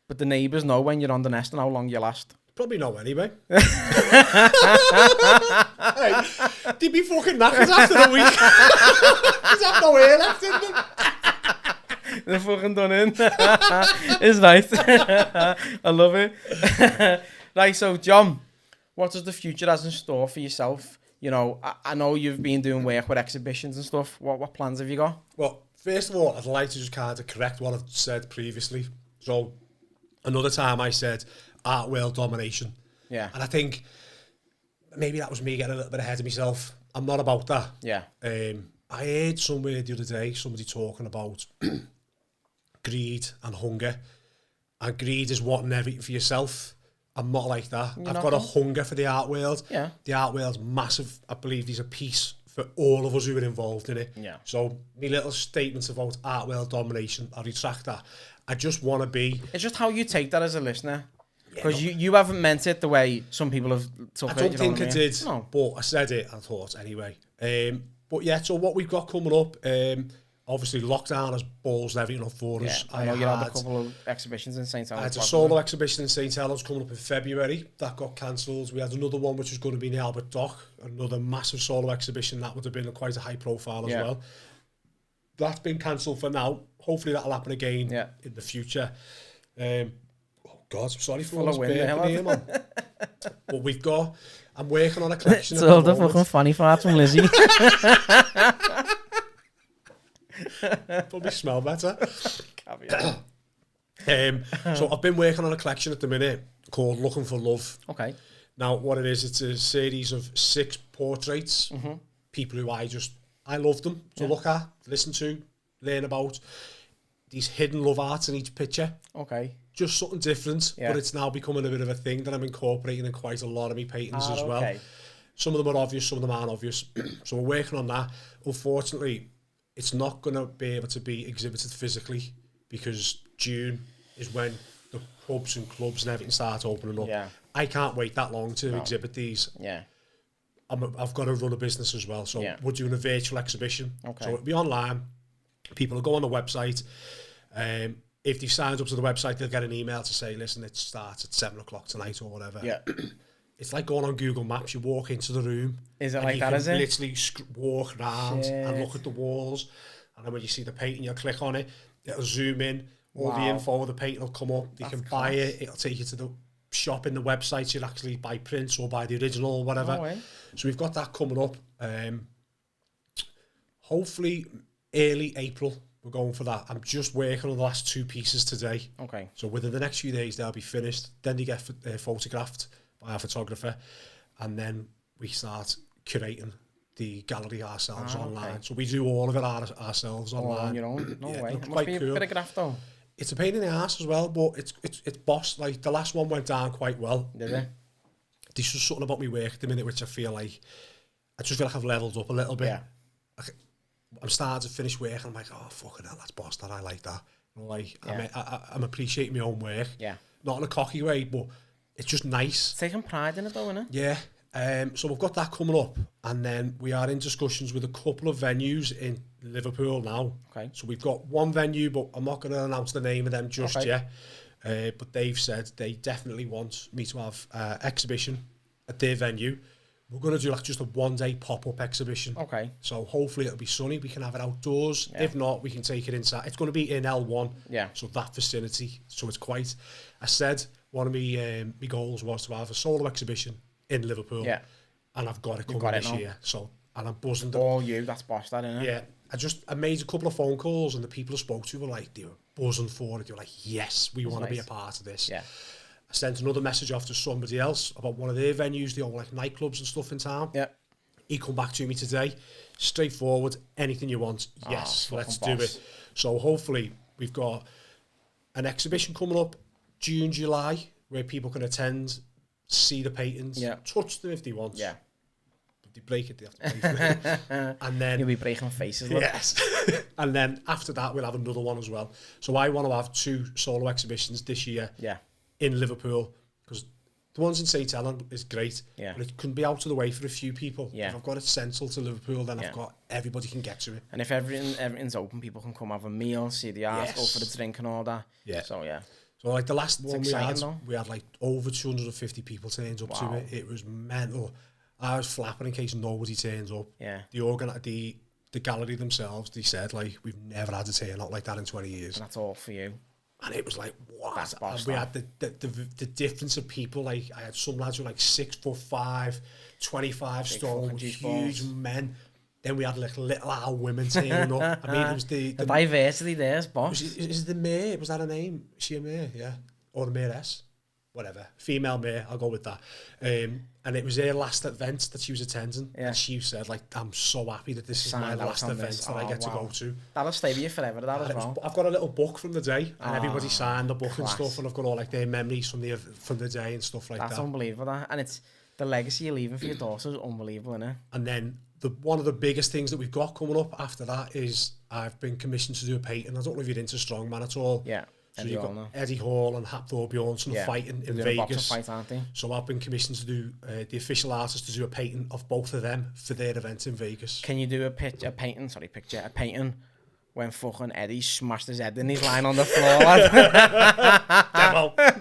but the neighbours know when you're on the nest and how long you last. Probably know anyway. Hey, they'd be fucking knackered after a week. There's have no air left in them. They're fucking done in. It's nice. I love it. Right, so John, what does the future has in store for yourself? You know, I know you've been doing work with exhibitions and stuff. What plans have you got? Well, first of all, I'd like to just kind of correct what I've said previously. So, another time I said art world domination. Yeah. And I think maybe that was me getting a little bit ahead of myself. I'm not about that. Yeah. I heard somewhere the other day somebody talking about greed and hunger, and greed is wanting everything for yourself. I'm not like that. I've got a hunger for the art world. Yeah. The art world's massive. I believe there's a piece for all of us who are involved in it. Yeah. So my little statements about art world domination, I retract that. I just want to be... It's just how you take that as a listener. Because you haven't meant it the way some people have took it. I don't think I did, no. but I said it, I thought, anyway. But yeah, so what we've got coming up, obviously lockdown has balls everything up for us. I know you had a couple of exhibitions in St. Helens. I had a solo exhibition in St. Helens coming up in February. That got cancelled. We had another one which was going to be in the Albert Dock, another massive solo exhibition. That would have been quite a high profile as well. That's been cancelled for now. Hopefully that'll happen again in the future. Oh God, I'm sorry for all this burping here, man. But we've got... I'm working on a collection. It's all the fucking funny farts from Lizzie. Probably smell better. So I've been working on a collection at the minute called Looking for Love. Okay. Now, what it is, it's a series of 6 portraits. People who I love them to look at, listen to, learn about. These hidden love arts in each picture. Okay. Just something different, but it's now becoming a bit of a thing that I'm incorporating in quite a lot of my paintings as well. Some of them are obvious, some of them aren't obvious. So we're working on that. Unfortunately, it's not going to be able to be exhibited physically because June is when the pubs and clubs and everything start opening up. Yeah. I can't wait that long to exhibit these. Yeah. I've got to run a business as well, so we're doing a virtual exhibition. Okay. So it'll be online. People will go on the website. If they've signed up to the website, they'll get an email to say, listen, it starts at 7 o'clock tonight or whatever. Yeah. It's like going on Google Maps. You walk into the room. Is it like that, is it? You literally walk around and look at the walls. And then when you see the painting, you'll click on it. It'll zoom in. All the info of the painting will come up. You can buy it. It'll take you to the shop in the website. You'll actually buy prints or buy the original or whatever. So we've got that coming up. Hopefully early April. We're going for that. I'm just working on the last 2 pieces today. Okay. So within the next few days, they'll be finished. Then they get photographed by our photographer. And then we start curating the gallery ourselves online. Okay. So we do all of it ourselves online. You know, no way. It must be cool. A bit of graft though. It's a pain in the ass as well, but it's boss. Like the last one went down quite well. Did it? There's just something about me work at the minute which I just feel like I've leveled up a little bit. Yeah. I'm starting to finish work and I'm like, oh, fucking hell, that's boss, that I like that. And like, I'm appreciating my own work. Yeah. Not in a cocky way, but it's just nice. It's taking pride in it though, isn't it? Yeah. So we've got that coming up. And then we are in discussions with a couple of venues in Liverpool now. Okay. So we've got one venue, but I'm not going to announce the name of them just yet. But they've said they definitely want me to have exhibition at their venue. We're going to do like just a 1-day pop-up exhibition. Okay. So hopefully it'll be sunny. We can have it outdoors. Yeah. If not, we can take it inside. It's going to be in L1. Yeah. So that vicinity. So it's quite... I said one of my goals was to have a solo exhibition in Liverpool. Yeah. And I've got it coming this year. So, and I'm buzzing. Oh, that's boss, that, isn't it? Yeah. I made a couple of phone calls and the people I spoke to were like, they were buzzing for it. They were like, yes, we want to be a part of this. Yeah. I sent another message off to somebody else about one of their venues. They own like nightclubs and stuff in town. Yeah. He come back to me today. Straightforward, anything you want. Yes, let's do it. So hopefully we've got an exhibition coming up June, July, where people can attend, see the paintings, touch them if they want. Yeah. If they break it, they have to pay for it. And then you'll be breaking faces. Look. Yes. And then after that, we'll have another one as well. So I want to have 2 solo exhibitions this year. Yeah. In Liverpool, because the ones in St. Helens is great, but it can be out of the way for a few people. Yeah. If I've got it central to Liverpool, then I've got everybody can get to it. And if everything's open, people can come have a meal, see the art, go for the drink and all that. Yeah. So So like the last one we had like over 250 people turned up to it. It was mental. I was flapping in case nobody turns up. Yeah. The gallery themselves, they said like we've never had a turnout like that in 20 years. And that's all for you. And it was like, what? And we had the difference of people. Like, I had some lads who were like 6'5", 25 stone, huge men. Then we had like little old women turning up. I mean, it was the diversity there's, boss. Is the mayor? Was that her name? Is she a mayor? Yeah. Or the mayoress? whatever, female mayor, I'll go with that. And it was her last event that she was attending. And she said, like, I'm so happy that this is my last event that I get to go to. That'll stay with you forever, that as well. I've got a little book from the day, and everybody signed the book and stuff, and I've got all like their memories from the day and stuff like that. That's unbelievable, that. And it's the legacy you're leaving for your daughter is unbelievable, isn't it? And then one of the biggest things that we've got coming up after that is I've been commissioned to do a painting. I don't know if you're into strongman at all. Yeah. So you've got Eddie Hall and Hapthor Bjornsson fighting in Vegas. Fight, aren't they? So I've been commissioned to do the official artist to do a painting of both of them for their event in Vegas. Can you do a painting when fucking Eddie smashed his head in his line on the floor?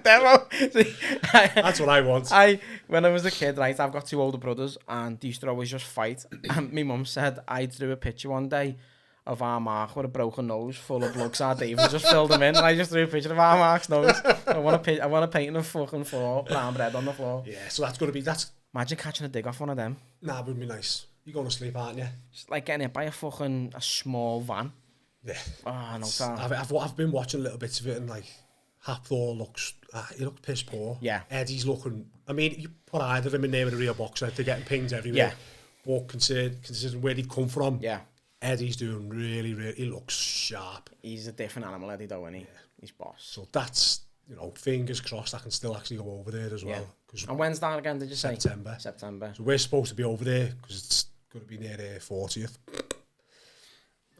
Devil. See, that's what I want. When I was a kid, right, I've got 2 older brothers, and they used to always just fight. And my mum said I'd do a picture one day of our Mark with a broken nose full of blood. So David just filled him in, and I just drew a picture of our Mark's nose. I want a painting of fucking floor, brown bread on the floor. Yeah, so that's going to be... Imagine catching a dig off one of them. Nah, it would be nice. You're going to sleep, aren't you? Just like getting hit by a small van. Yeah. Oh, no, I've been watching little bits of it, and like Hapthor looks piss poor. Yeah. Eddie's looking... I mean, you put either of them in there with a real boxer, they're getting pinged everywhere. Yeah. But considering where they've come from... Yeah. Eddie's doing really, he looks sharp. He's a different animal, Eddie, though, isn't he? Yeah. He's boss. So that's, fingers crossed I can still actually go over there as well. And when's that again, did you say? September. So we're supposed to be over there because it's going to be near 40th.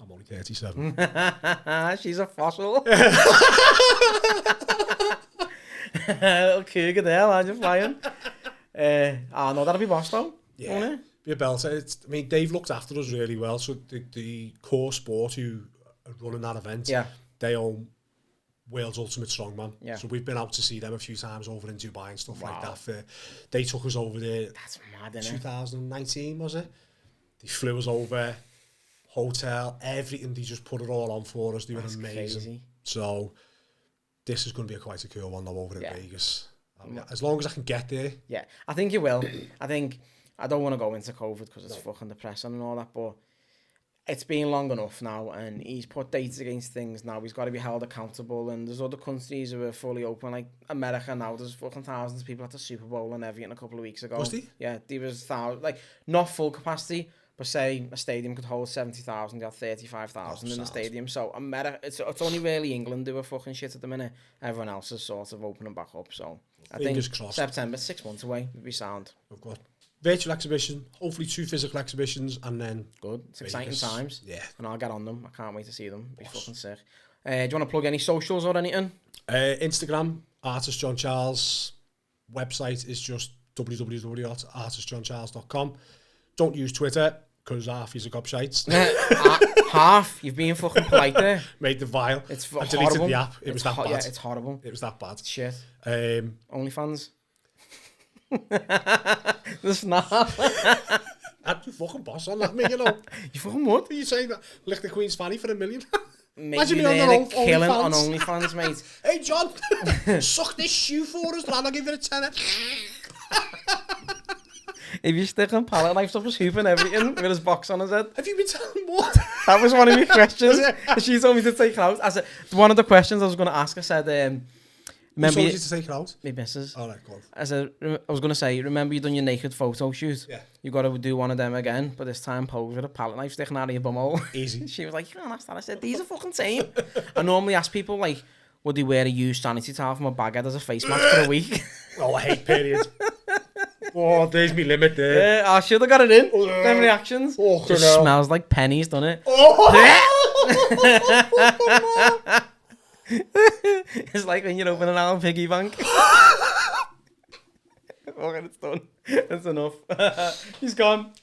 I'm only 37. She's a fossil. Little cougar there, aren't you, flying? No, that'll be boss, though. Yeah. Won't it? Be a belter. They've looked after us really well. So the core sport who are running that event, they own World's Ultimate Strongman. Yeah. So we've been out to see them a few times over in Dubai and stuff like that. They took us over there. That's mad, isn't it? 2019, was it? They flew us over, hotel, everything. They just put it all on for us. They were amazing. Crazy. So this is going to be quite a cool one though over in Vegas. As long as I can get there. Yeah, I think you will. I don't want to go into COVID because it's fucking depressing and all that, but it's been long enough now, and he's put dates against things now. He's got to be held accountable, and there's other countries who are fully open, like America now. There's fucking thousands of people at the Super Bowl and everything a couple of weeks ago. Was he? Yeah, there was thousands, like not full capacity, but say a stadium could hold 70,000, you had 35,000 in the stadium. So America, it's only really England who are fucking shit at the minute. Everyone else is sort of opening back up. So I think September, 6 months away, would be sound. Oh God. Virtual exhibition, hopefully 2 physical exhibitions, and then... Good. It's exciting times. Yeah. And I'll get on them. I can't wait to see them. It'll be fucking sick. Do you want to plug any socials or anything? Instagram, Artist John Charles. Website is just www.artistjohncharles.com. Don't use Twitter, because half is a gobshites. Half? You've been fucking polite there. Made the vile. It's I deleted horrible. the app. It was that bad. Yeah, it's horrible. It was that bad. Shit. OnlyFans? There's not. I'd be fucking boss on that, mate, you know. You fucking would? Are you saying that? Lick the Queen's fanny for $1 million? Imagine me on killing on OnlyFans, mate. Hey, John, suck this shoe for us, lad. I'll give you a tenner. If you stick on pallet knives up his hoop and everything with his box on his head. Have you been telling what? That was one of my questions. She told me to take it out. I said, one of the questions I was going to ask, I said, remember you to take it out? My missus. All right, go on. I said, I was going to say, remember you done your naked photo shoot? Yeah. You got to do one of them again, but this time pose with a pallet knife sticking out of your bumhole. Easy. She was like, you can't ask that. I said, these are fucking tame. I normally ask people, like, would they wear a used sanity towel from a baghead as a face mask for a week? Oh, I hate periods. Oh, there's me limit there. I should have got it in. Them reactions. Oh, just smells like pennies, doesn't it? Oh. It's like when you're opening an piggy bank. Okay, it's done. That's enough. He's gone.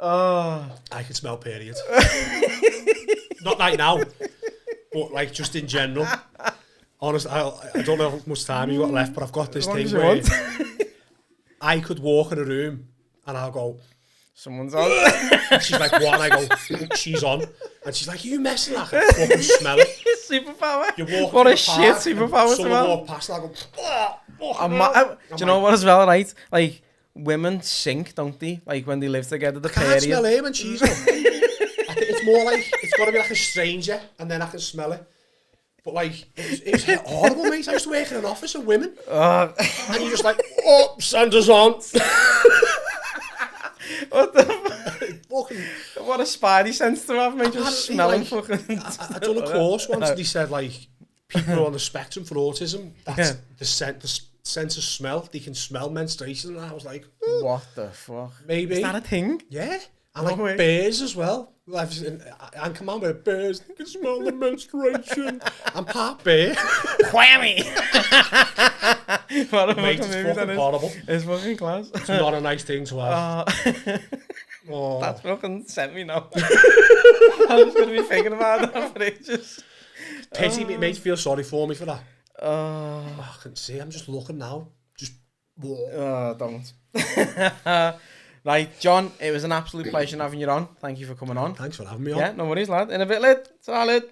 Oh. I can smell periods. Not right now, but like just in general. Honestly, I don't know how much time you got left, but I've got this thing where I could walk in a room and I'll go, someone's on. And she's like, what? And I go, she's on. And she's like, you messing? I can fucking smell it. Superpower. What a shit superpower. Someone walk past and I go, do you know what as well, right? Like, women sink, don't they? Like, when they live together, the period. I can't smell him and she's on. It's more like, it's got to be like a stranger and then I can smell it. But like, it was horrible, mate. I used to work in an office of women. And you're just like, oh, Santa's on. What the fucking... What a spidey sense to have, mate. Just smelling fucking... I done a course once and he said, like, people are on the spectrum for autism. That's the sense of smell. They can smell menstruation. And I was like, what the fuck? Maybe. Is that a thing? Yeah. And like bears as well. And come on with bears. They can smell the menstruation. I'm part bear. Whammy! Mate, it's fucking horrible. It's fucking class. It's not a nice thing to have. That's fucking sent me now. I'm just going to be thinking about that for ages. Pity me, mate, feel sorry for me for that. I can see, I'm just looking now. Just, don't. Right, John, it was an absolute pleasure having you on. Thank you for coming on. Thanks for having me on. Yeah, no worries, lad. In a bit, lad. Solid.